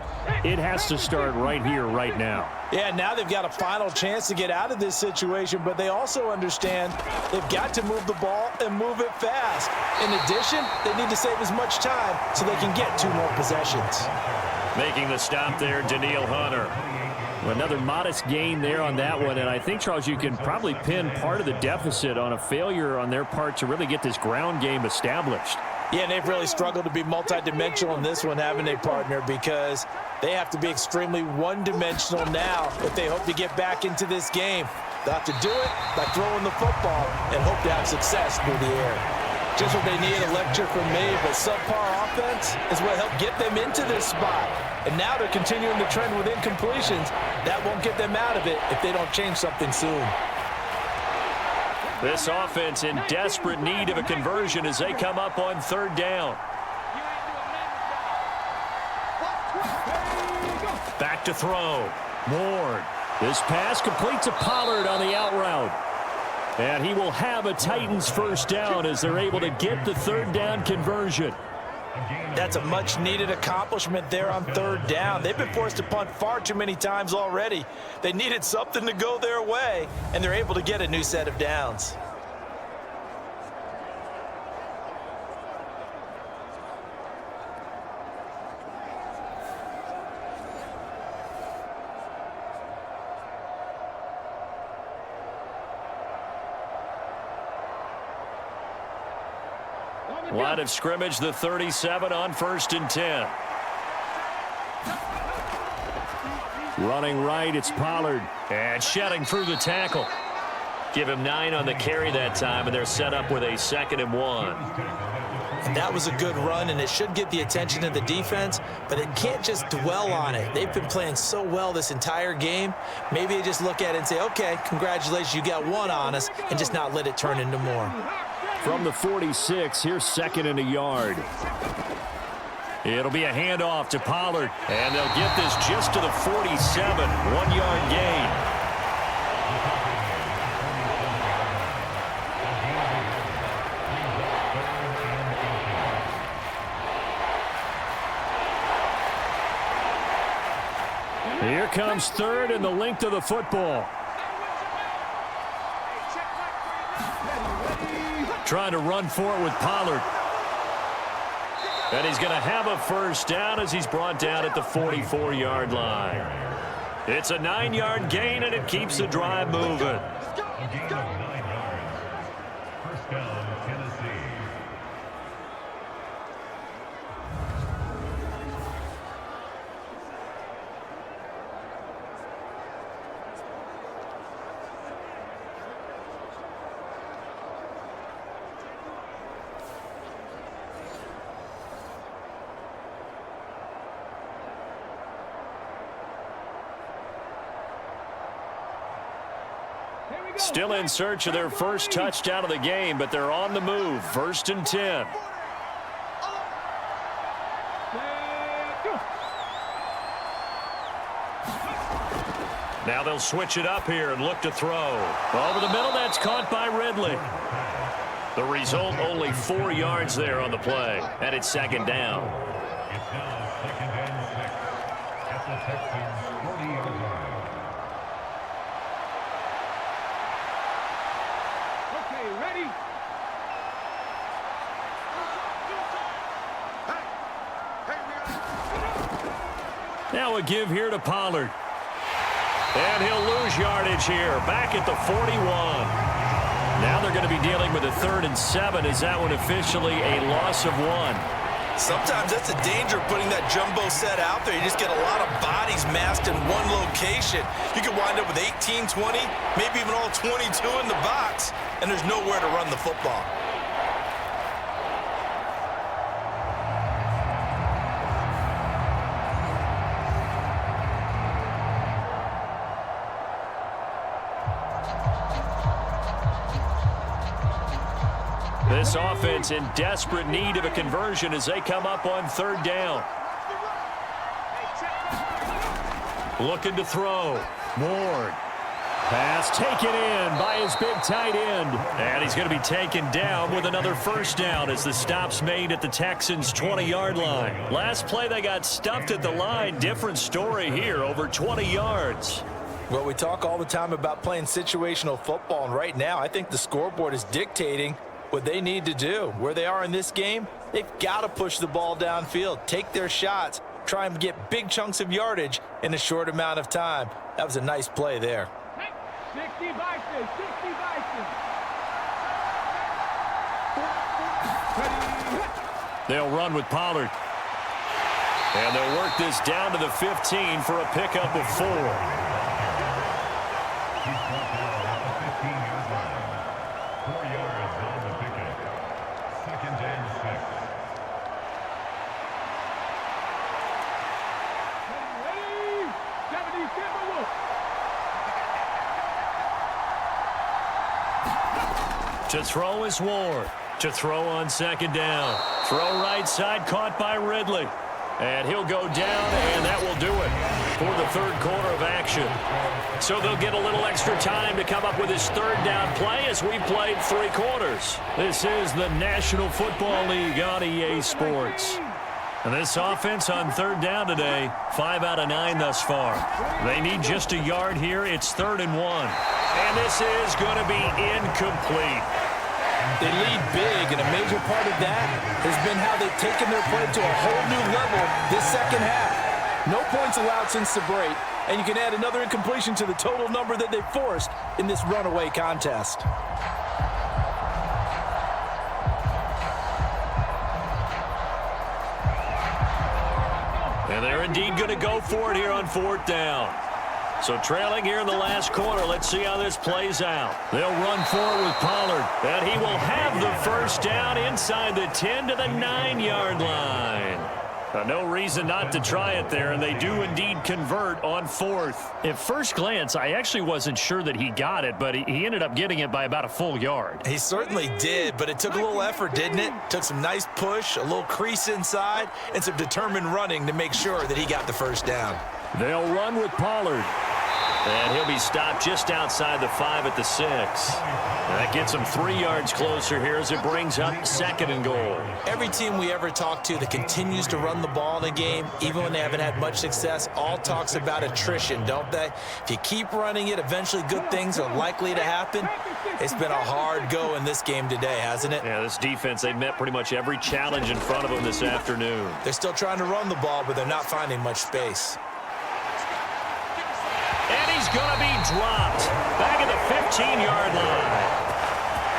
it has to start right here, right now. Yeah, now they've got a final chance to get out of this situation, but they also understand they've got to move the ball and move it fast. In addition, they need to save as much time so they can get 2 more possessions. Making the stop there, Danielle Hunter. Another modest gain there on that one, and I think, Charles, you can probably pin part of the deficit on a failure on their part to really get this ground game established. Yeah, and they've really struggled to be multidimensional in this one, haven't they, partner? Because they have to be extremely one-dimensional now if they hope to get back into this game. They'll have to do it by throwing the football and hope to have success through the air. Just what they need, a lecture from me, but subpar offense is what helped get them into this spot. And now they're continuing the trend with incompletions. That won't get them out of it if they don't change something soon. This offense in desperate need of a conversion as they come up on third down. Back to throw. Ward. This pass completes a Pollard on the out route. And he will have a Titans first down as they're able to get the third down conversion. That's a much-needed accomplishment there on third down. They've been forced to punt far too many times already. They needed something to go their way, and they're able to get a new set of downs. Line of scrimmage, the 37 on 1st and 10. Running right, it's Pollard. And shedding through the tackle. Give him 9 on the carry that time, and they're set up with a 2nd and 1. And that was a good run, and it should get the attention of the defense, but it can't just dwell on it. They've been playing so well this entire game. Maybe they just look at it and say, okay, congratulations, you got 1 on us, and just not let it turn into more. From the 46, here's 2nd and a yard. It'll be a handoff to Pollard, and they'll get this just to the 47, 1-yard gain. Here comes 3rd and the length of the football. Trying to run for it with Pollard. And he's going to have a first down as he's brought down at the 44-yard line. It's a 9-yard gain, and it keeps the drive moving. A gain of 9 yards. First down, Tennessee. Still in search of their first touchdown of the game, but they're on the move. 1st and 10. Now they'll switch it up here and look to throw. Over the middle, that's caught by Ridley. The result, only 4 yards there on the play, and it's 2nd down. It's now 2nd and 6 at the Texans' 40-yard line. Okay, ready? Now a give here to Pollard. And he'll lose yardage here, back at the 41. Now they're going to be dealing with a 3rd and 7. Is that one officially a loss of 1? Sometimes that's the danger of putting that jumbo set out there. You just get a lot of bodies massed in one location. You could wind up with 18, 20, maybe even all 22 in the box, and there's nowhere to run the football. This offense in desperate need of a conversion as they come up on 3rd down. Looking to throw. Ward. Pass taken in by his big tight end. And he's going to be taken down with another first down as the stop's made at the Texans' 20-yard line. Last play, they got stuffed at the line. Different story here, over 20 yards. Well, we talk all the time about playing situational football, and right now I think the scoreboard is dictating what they need to do. Where they are in this game, they've got to push the ball downfield, take their shots, try and get big chunks of yardage in a short amount of time. That was a nice play there. 60 Bison, 60 Bison. Ready, They'll run with Pollard. And they'll work this down to the 15 for a pickup of 4. He's brought down at the 15-yard line. 4 yards on the pickup. 2nd and 6. Ready? 77 look. To throw is Ward. To throw on 2nd down. Throw right side, caught by Ridley. And he'll go down, and that will do it for the 3rd quarter of action. So they'll get a little extra time to come up with his 3rd down play as we played 3 quarters. This is the National Football League on EA Sports. And this offense on 3rd down today, 5 out of 9 thus far. They need just a yard here. It's 3rd and 1. And this is going to be incomplete. They lead big, and a major part of that has been how they've taken their play to a whole new level this 2nd half. No points allowed since the break, and you can add another incompletion to the total number that they've forced in this runaway contest. And they're indeed going to go for it here on 4th down. So trailing here in the last quarter, let's see how this plays out. They'll run forward with Pollard, and he will have the 1st down inside the 10 to the 9-yard line. No reason not to try it there, and they do indeed convert on 4th. At first glance, I actually wasn't sure that he got it, but he ended up getting it by about a full yard. He certainly did, but it took a little effort, didn't it? Took some nice push, a little crease inside, and some determined running to make sure that he got the 1st down. They'll run with Pollard. And he'll be stopped just outside the 5 at the 6. And that gets him 3 yards closer here as it brings up 2nd and goal. Every team we ever talk to that continues to run the ball in a game, even when they haven't had much success, all talks about attrition, don't they? If you keep running it, eventually good things are likely to happen. It's been a hard go in this game today, hasn't it? Yeah, this defense, they've met pretty much every challenge in front of them this afternoon. They're still trying to run the ball, but they're not finding much space. And he's going to be dropped back at the 15-yard line.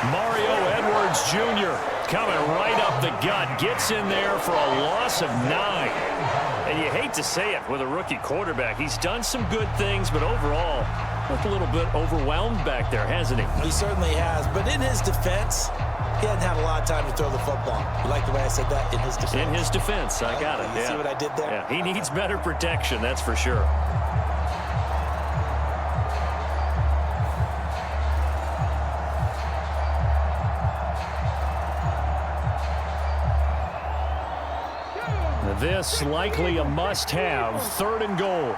Mario Edwards Jr. coming right up the gut, gets in there for a loss of 9. And you hate to say it with a rookie quarterback. He's done some good things, but overall, looked a little bit overwhelmed back there, hasn't he? He certainly has, but in his defense, he hasn't had a lot of time to throw the football. You like the way I said that? In his defense. In his defense, I got it. You see what I did there? Yeah, he needs better protection, that's for sure. This likely a must-have, 3rd and goal.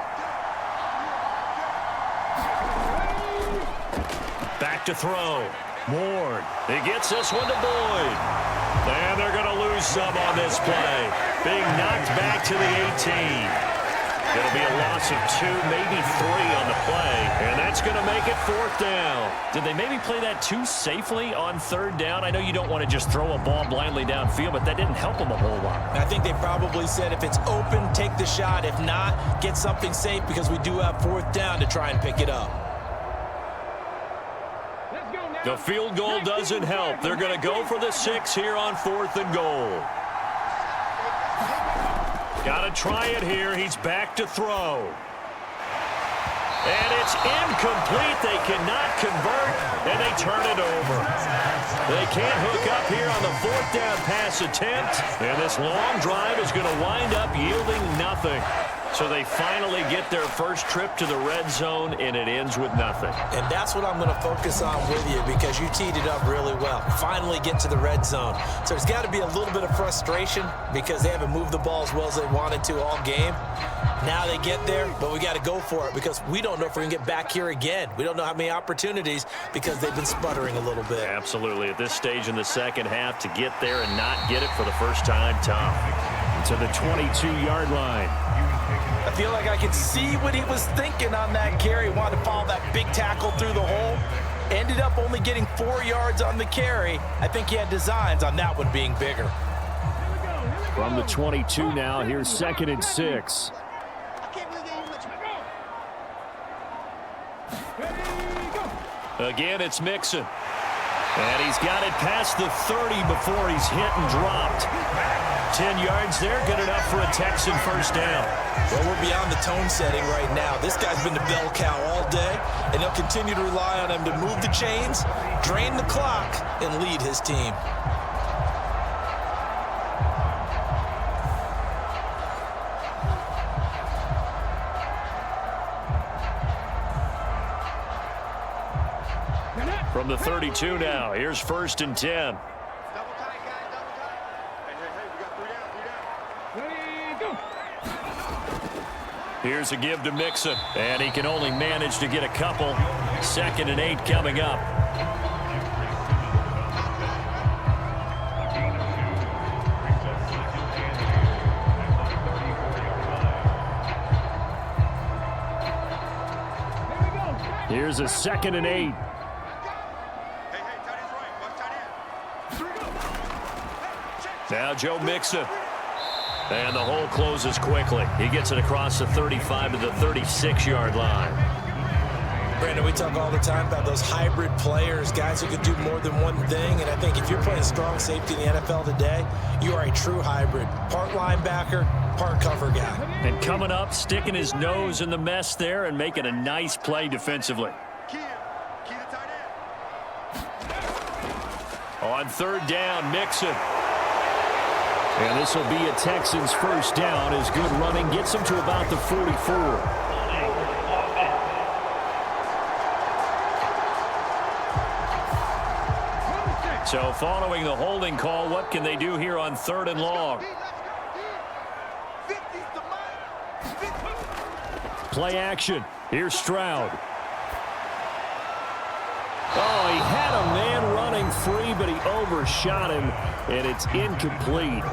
Back to throw. Ward. He gets this one to Boyd. And they're going to lose some on this play. Being knocked back to the 18. It'll be a loss of 2, maybe 3 on the play. And that's going to make it 4th down. Did they maybe play that too safely on 3rd down? I know you don't want to just throw a ball blindly downfield, but that didn't help them a whole lot. I think they probably said if it's open, take the shot. If not, get something safe because we do have 4th down to try and pick it up. The field goal doesn't help. They're going to go for the 6 here on 4th and goal. Got to try it here. He's back to throw. And it's incomplete. They cannot convert, and they turn it over. They can't hook up here on the 4th down pass attempt, and this long drive is going to wind up yielding nothing. So they finally get their first trip to the red zone, and it ends with nothing. And that's what I'm going to focus on with you because you teed it up really well. Finally get to the red zone. So there's got to be a little bit of frustration because they haven't moved the ball as well as they wanted to all game. Now they get there, but we got to go for it because we don't know if we're going to get back here again. We don't know how many opportunities because they've been sputtering a little bit. Absolutely. At this stage in the 2nd half, to get there and not get it for the first time, tough. To the 22-yard line. I feel like I could see what he was thinking on that carry. Wanted to follow that big tackle through the hole. Ended up only getting 4 yards on the carry. I think he had designs on that one being bigger. From the 22 now, here's 2nd and 6. Again, it's Mixon. And he's got it past the 30 before he's hit and dropped. 10 yards there. Good enough for a Texan first down. Well, we're beyond the tone setting right now. This guy's been the bell cow all day, and they'll continue to rely on him to move the chains, drain the clock, and lead his team. From the 32 now, here's 1st and 10. Double tight, guys, double tight. Hey, we got 3 down. Ready, go. Here's a give to Mixon, and he can only manage to get a couple. 2nd and 8 coming up. Here's a 2nd and 8. Now Joe Mixon. And the hole closes quickly. He gets it across the 35 to the 36-yard line. Brandon, we talk all the time about those hybrid players, guys who can do more than one thing. And I think if you're playing strong safety in the NFL today, you are a true hybrid. Part linebacker, part cover guy. And coming up, sticking his nose in the mess there and making a nice play defensively. Key the tight end. On 3rd down, Mixon. And this will be a Texans first down as good running gets them to about the 44. So following the holding call, what can they do here on 3rd and long? Play action. Here's Stroud. Oh, he had a man running free, but he overshot him, and it's incomplete.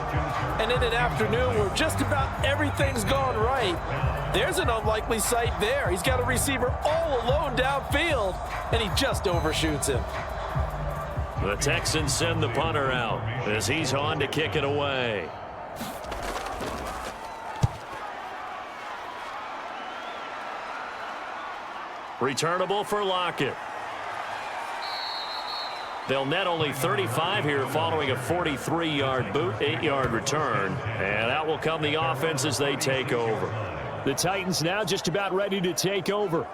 And in an afternoon where just about everything's gone right, there's an unlikely sight there. He's got a receiver all alone downfield, and he just overshoots him. The Texans send the punter out as he's on to kick it away. Returnable for Lockett. They'll net only 35 here following a 43-yard boot, 8-yard return. And out will come the offense as they take over. The Titans now just about ready to take over.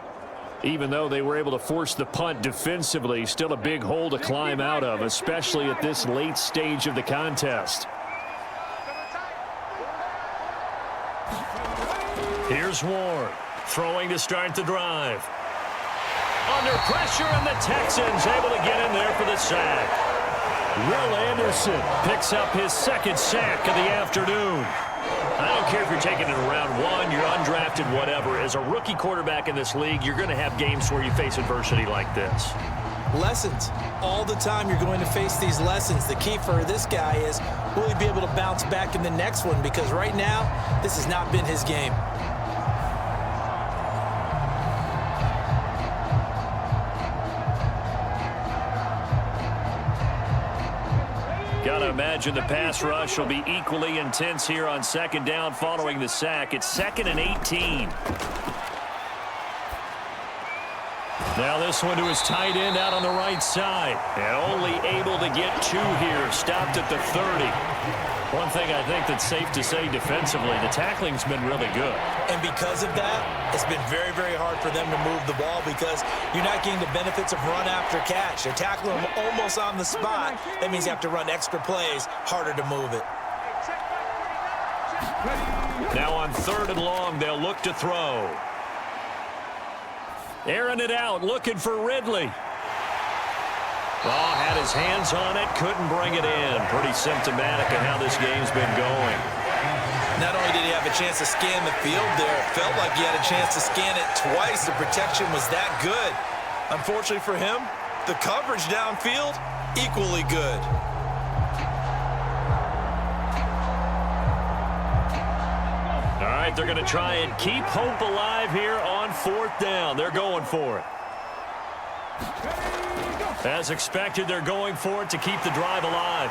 Even though they were able to force the punt defensively, still a big hole to climb out of, especially at this late stage of the contest. Here's Ward, throwing to start the drive. Under pressure, and the Texans able to get in there for the sack. Will Anderson picks up his 2nd sack of the afternoon. I don't care if you're taking it in round 1, you're undrafted, whatever. As a rookie quarterback in this league, you're going to have games where you face adversity like this. Lessons. All the time you're going to face these lessons. The key for this guy is, will he be able to bounce back in the next one? Because right now, this has not been his game. Gotta imagine the pass rush will be equally intense here on 2nd down following the sack. It's 2nd and 18. Now this one to his tight end out on the right side. And only able to get 2 here. Stopped at the 30. One thing I think that's safe to say defensively, the tackling's been really good. And because of that, it's been very, very hard for them to move the ball because you're not getting the benefits of run after catch. They're tackling them almost on the spot. That means you have to run extra plays, harder to move it. Now on 3rd and long, they'll look to throw. Airing it out, looking for Ridley. Oh, had his hands on it, couldn't bring it in. Pretty symptomatic of how this game's been going. Not only did he have a chance to scan the field there, it felt like he had a chance to scan it twice. The protection was that good. Unfortunately for him, the coverage downfield, equally good. All right, they're going to try and keep hope alive here on 4th down. They're going for it. As expected, they're going for it to keep the drive alive.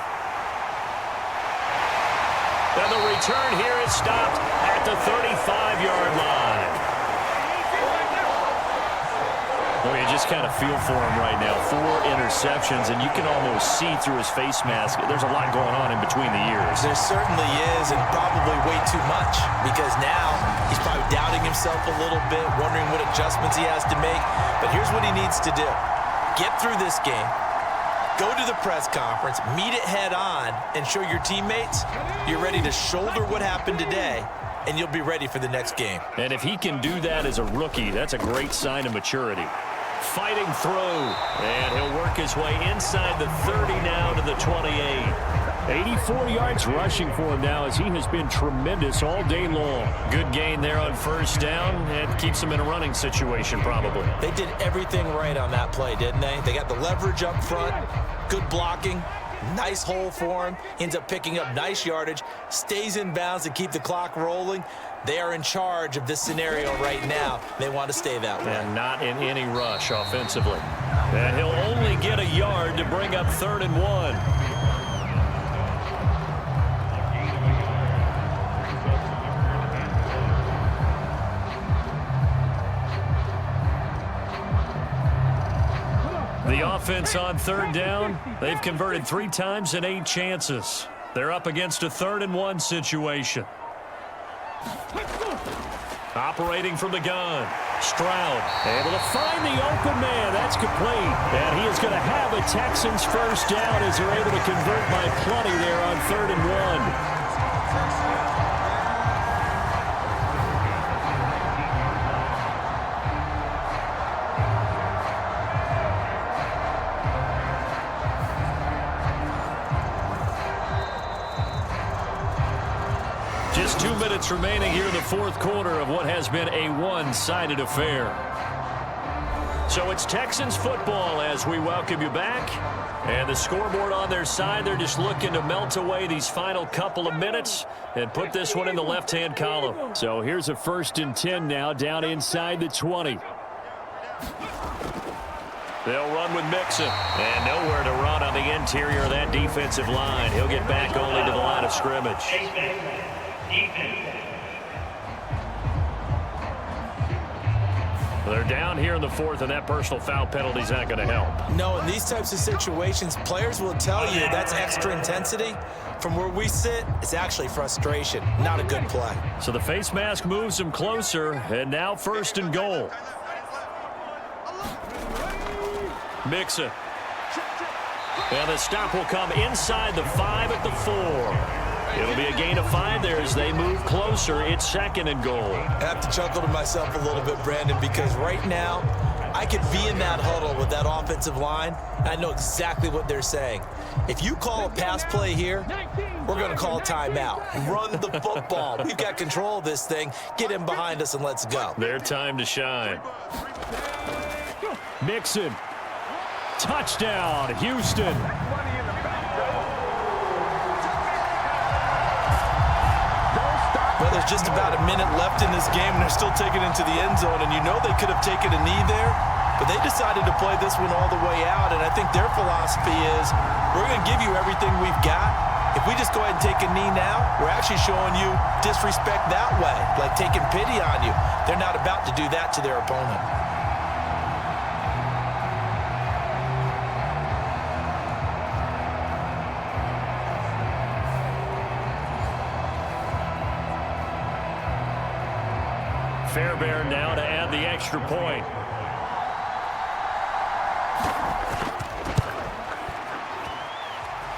And the return here is stopped at the 35-yard line. Well, you just kind of feel for him right now. 4 interceptions, and you can almost see through his face mask. There's a lot going on in between the ears. There certainly is, and probably way too much, because now he's probably doubting himself a little bit, wondering what adjustments he has to make. But here's what he needs to do. Get through this game, go to the press conference, meet it head on, and show your teammates you're ready to shoulder what happened today, and you'll be ready for the next game. And if he can do that as a rookie, that's a great sign of maturity. Fighting through, and he'll work his way inside the 30 now to the 28. 84 yards rushing for him now as he has been tremendous all day long. Good gain there on first down and keeps him in a running situation probably. They did everything right on that play, didn't they? They got the leverage up front, good blocking, nice hole for him, ends up picking up nice yardage, stays in bounds to keep the clock rolling. They are in charge of this scenario right now. They want to stay that way. And not in any rush offensively. And he'll only get a yard to bring up 3rd and 1. The offense on 3rd down, they've converted 3 times in 8 chances. They're up against a 3rd and 1 situation. Operating from the gun, Stroud able to find the open man. That's complete. And he is going to have a Texans first down as they're able to convert by plenty there on 3rd and 1. Just 2 minutes remaining here in the 4th quarter of what has been a one-sided affair. So it's Texans football as we welcome you back. And the scoreboard on their side, they're just looking to melt away these final couple of minutes and put this one in the left-hand column. So here's a 1st and 10 now down inside the 20. They'll run with Mixon. And nowhere to run on the interior of that defensive line. He'll get back only to the line of scrimmage. They're down here in the 4th, and that personal foul penalty is not going to help. No, in these types of situations, players will tell you that's extra intensity. From where we sit, it's actually frustration, not a good play. So the face mask moves him closer, and now 1st and goal. Mixon. And the stop will come inside the 5 at the 4. It'll be a gain of 5 there as they move closer. It's 2nd and goal. I have to chuckle to myself a little bit, Brandon, because right now I could be in that huddle with that offensive line. I know exactly what they're saying. If you call a pass play here, we're going to call a timeout. Run the football. We've got control of this thing. Get in behind us and let's go. Their time to shine. Mixon. Touchdown, Houston. Well, there's just about a minute left in this game, and they're still taking it into the end zone. And you know they could have taken a knee there, but they decided to play this one all the way out. And I think their philosophy is, we're going to give you everything we've got. If we just go ahead and take a knee now, we're actually showing you disrespect that way, like taking pity on you. They're not about to do that to their opponent. Fairbairn now to add the extra point.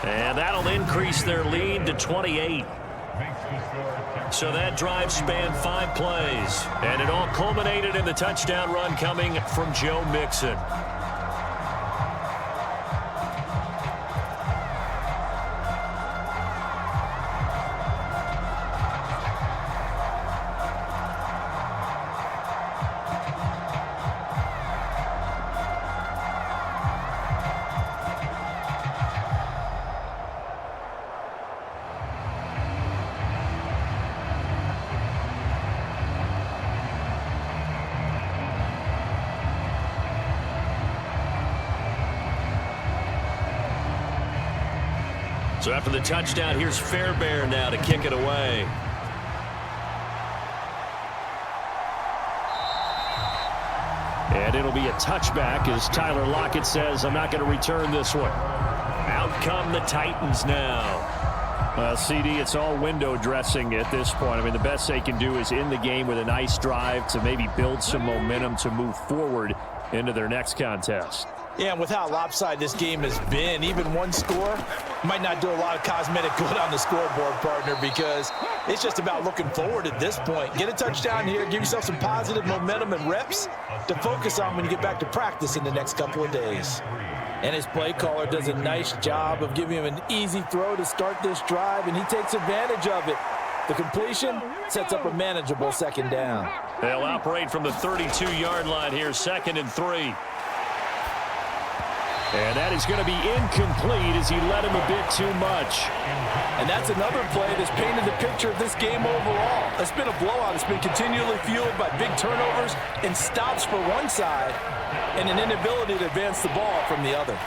And that'll increase their lead to 28. So that drive spanned 5 plays. And it all culminated in the touchdown run coming from Joe Mixon. So after the touchdown, here's Fairbairn now to kick it away. And it'll be a touchback as Tyler Lockett says, I'm not going to return this one. Out come the Titans now. CD, it's all window dressing at this point. I mean, the best they can do is in the game with a nice drive to maybe build some momentum to move forward into their next contest. Yeah, and with how lopsided this game has been, even one score might not do a lot of cosmetic good on the scoreboard, partner, because it's just about looking forward at this point. Get a touchdown here, give yourself some positive momentum and reps to focus on when you get back to practice in the next couple of days. And his play caller does a nice job of giving him an easy throw to start this drive, and he takes advantage of it. The completion sets up a manageable second down. They'll operate from the 32-yard line here, 2nd and 3. And that is going to be incomplete as he led him a bit too much. And that's another play that's painted the picture of this game overall. It's been a blowout. It's been continually fueled by big turnovers and stops for one side and an inability to advance the ball from the other.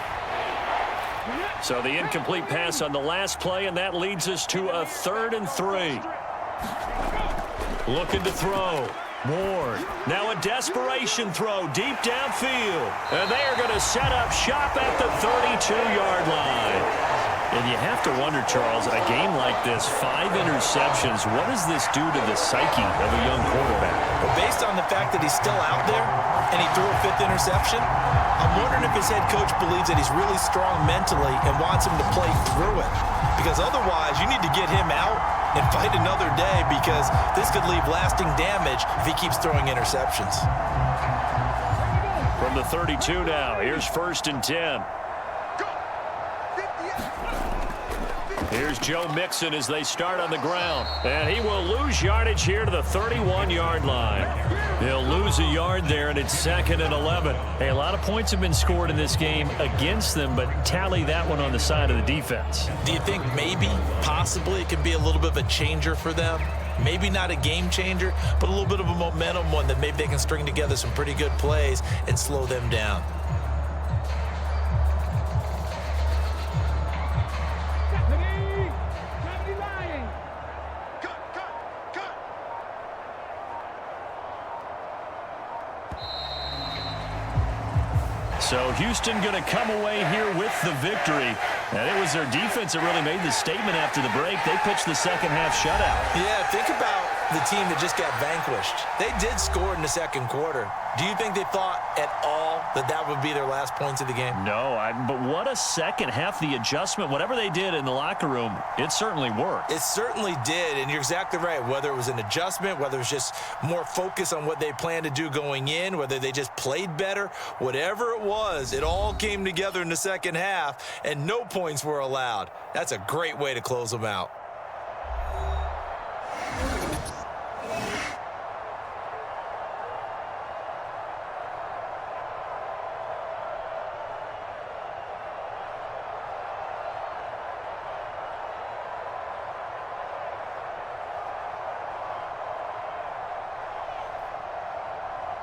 So the incomplete pass on the last play, and that leads us to a 3rd and 3. Looking to throw. Ward. Now a desperation throw deep downfield. And they are going to set up shop at the 32-yard line. And you have to wonder, Charles, a game like this, 5 interceptions, what does this do to the psyche of a young quarterback? Well, based on the fact that he's still out there and he threw a 5th interception, I'm wondering if his head coach believes that he's really strong mentally and wants him to play through it. Because otherwise, you need to get him out and fight another day, because this could leave lasting damage if he keeps throwing interceptions. From the 32 now, here's 1st and 10. Here's Joe Mixon as they start on the ground. And he will lose yardage here to the 31-yard line. He'll lose a yard there, and it's 2nd and 11. Hey, a lot of points have been scored in this game against them, but tally that one on the side of the defense. Do you think maybe, possibly, it could be a little bit of a changer for them? Maybe not a game changer, but a little bit of a momentum one that maybe they can string together some pretty good plays and slow them down. So Houston going to come away here with the victory. And it was their defense that really made the statement after the break. They pitched the second half shutout. Yeah, think about the team that just got vanquished. They did score in the second quarter. Do you think they thought at all that that would be their last points of the game? No, but what a second half. The adjustment, whatever they did in the locker room, it certainly worked. It certainly did, and you're exactly right. Whether it was an adjustment, whether it was just more focus on what they planned to do going in, whether they just played better, whatever it was, it all came together in the second half, and no points were allowed. That's a great way to close them out.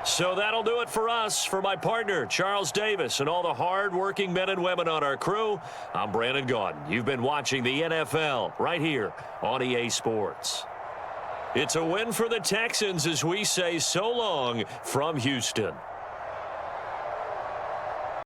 So that'll do it for us. For my partner, Charles Davis, and all the hard-working men and women on our crew, I'm Brandon Gaudin. You've been watching the NFL right here on EA Sports. It's a win for the Texans as we say so long from Houston.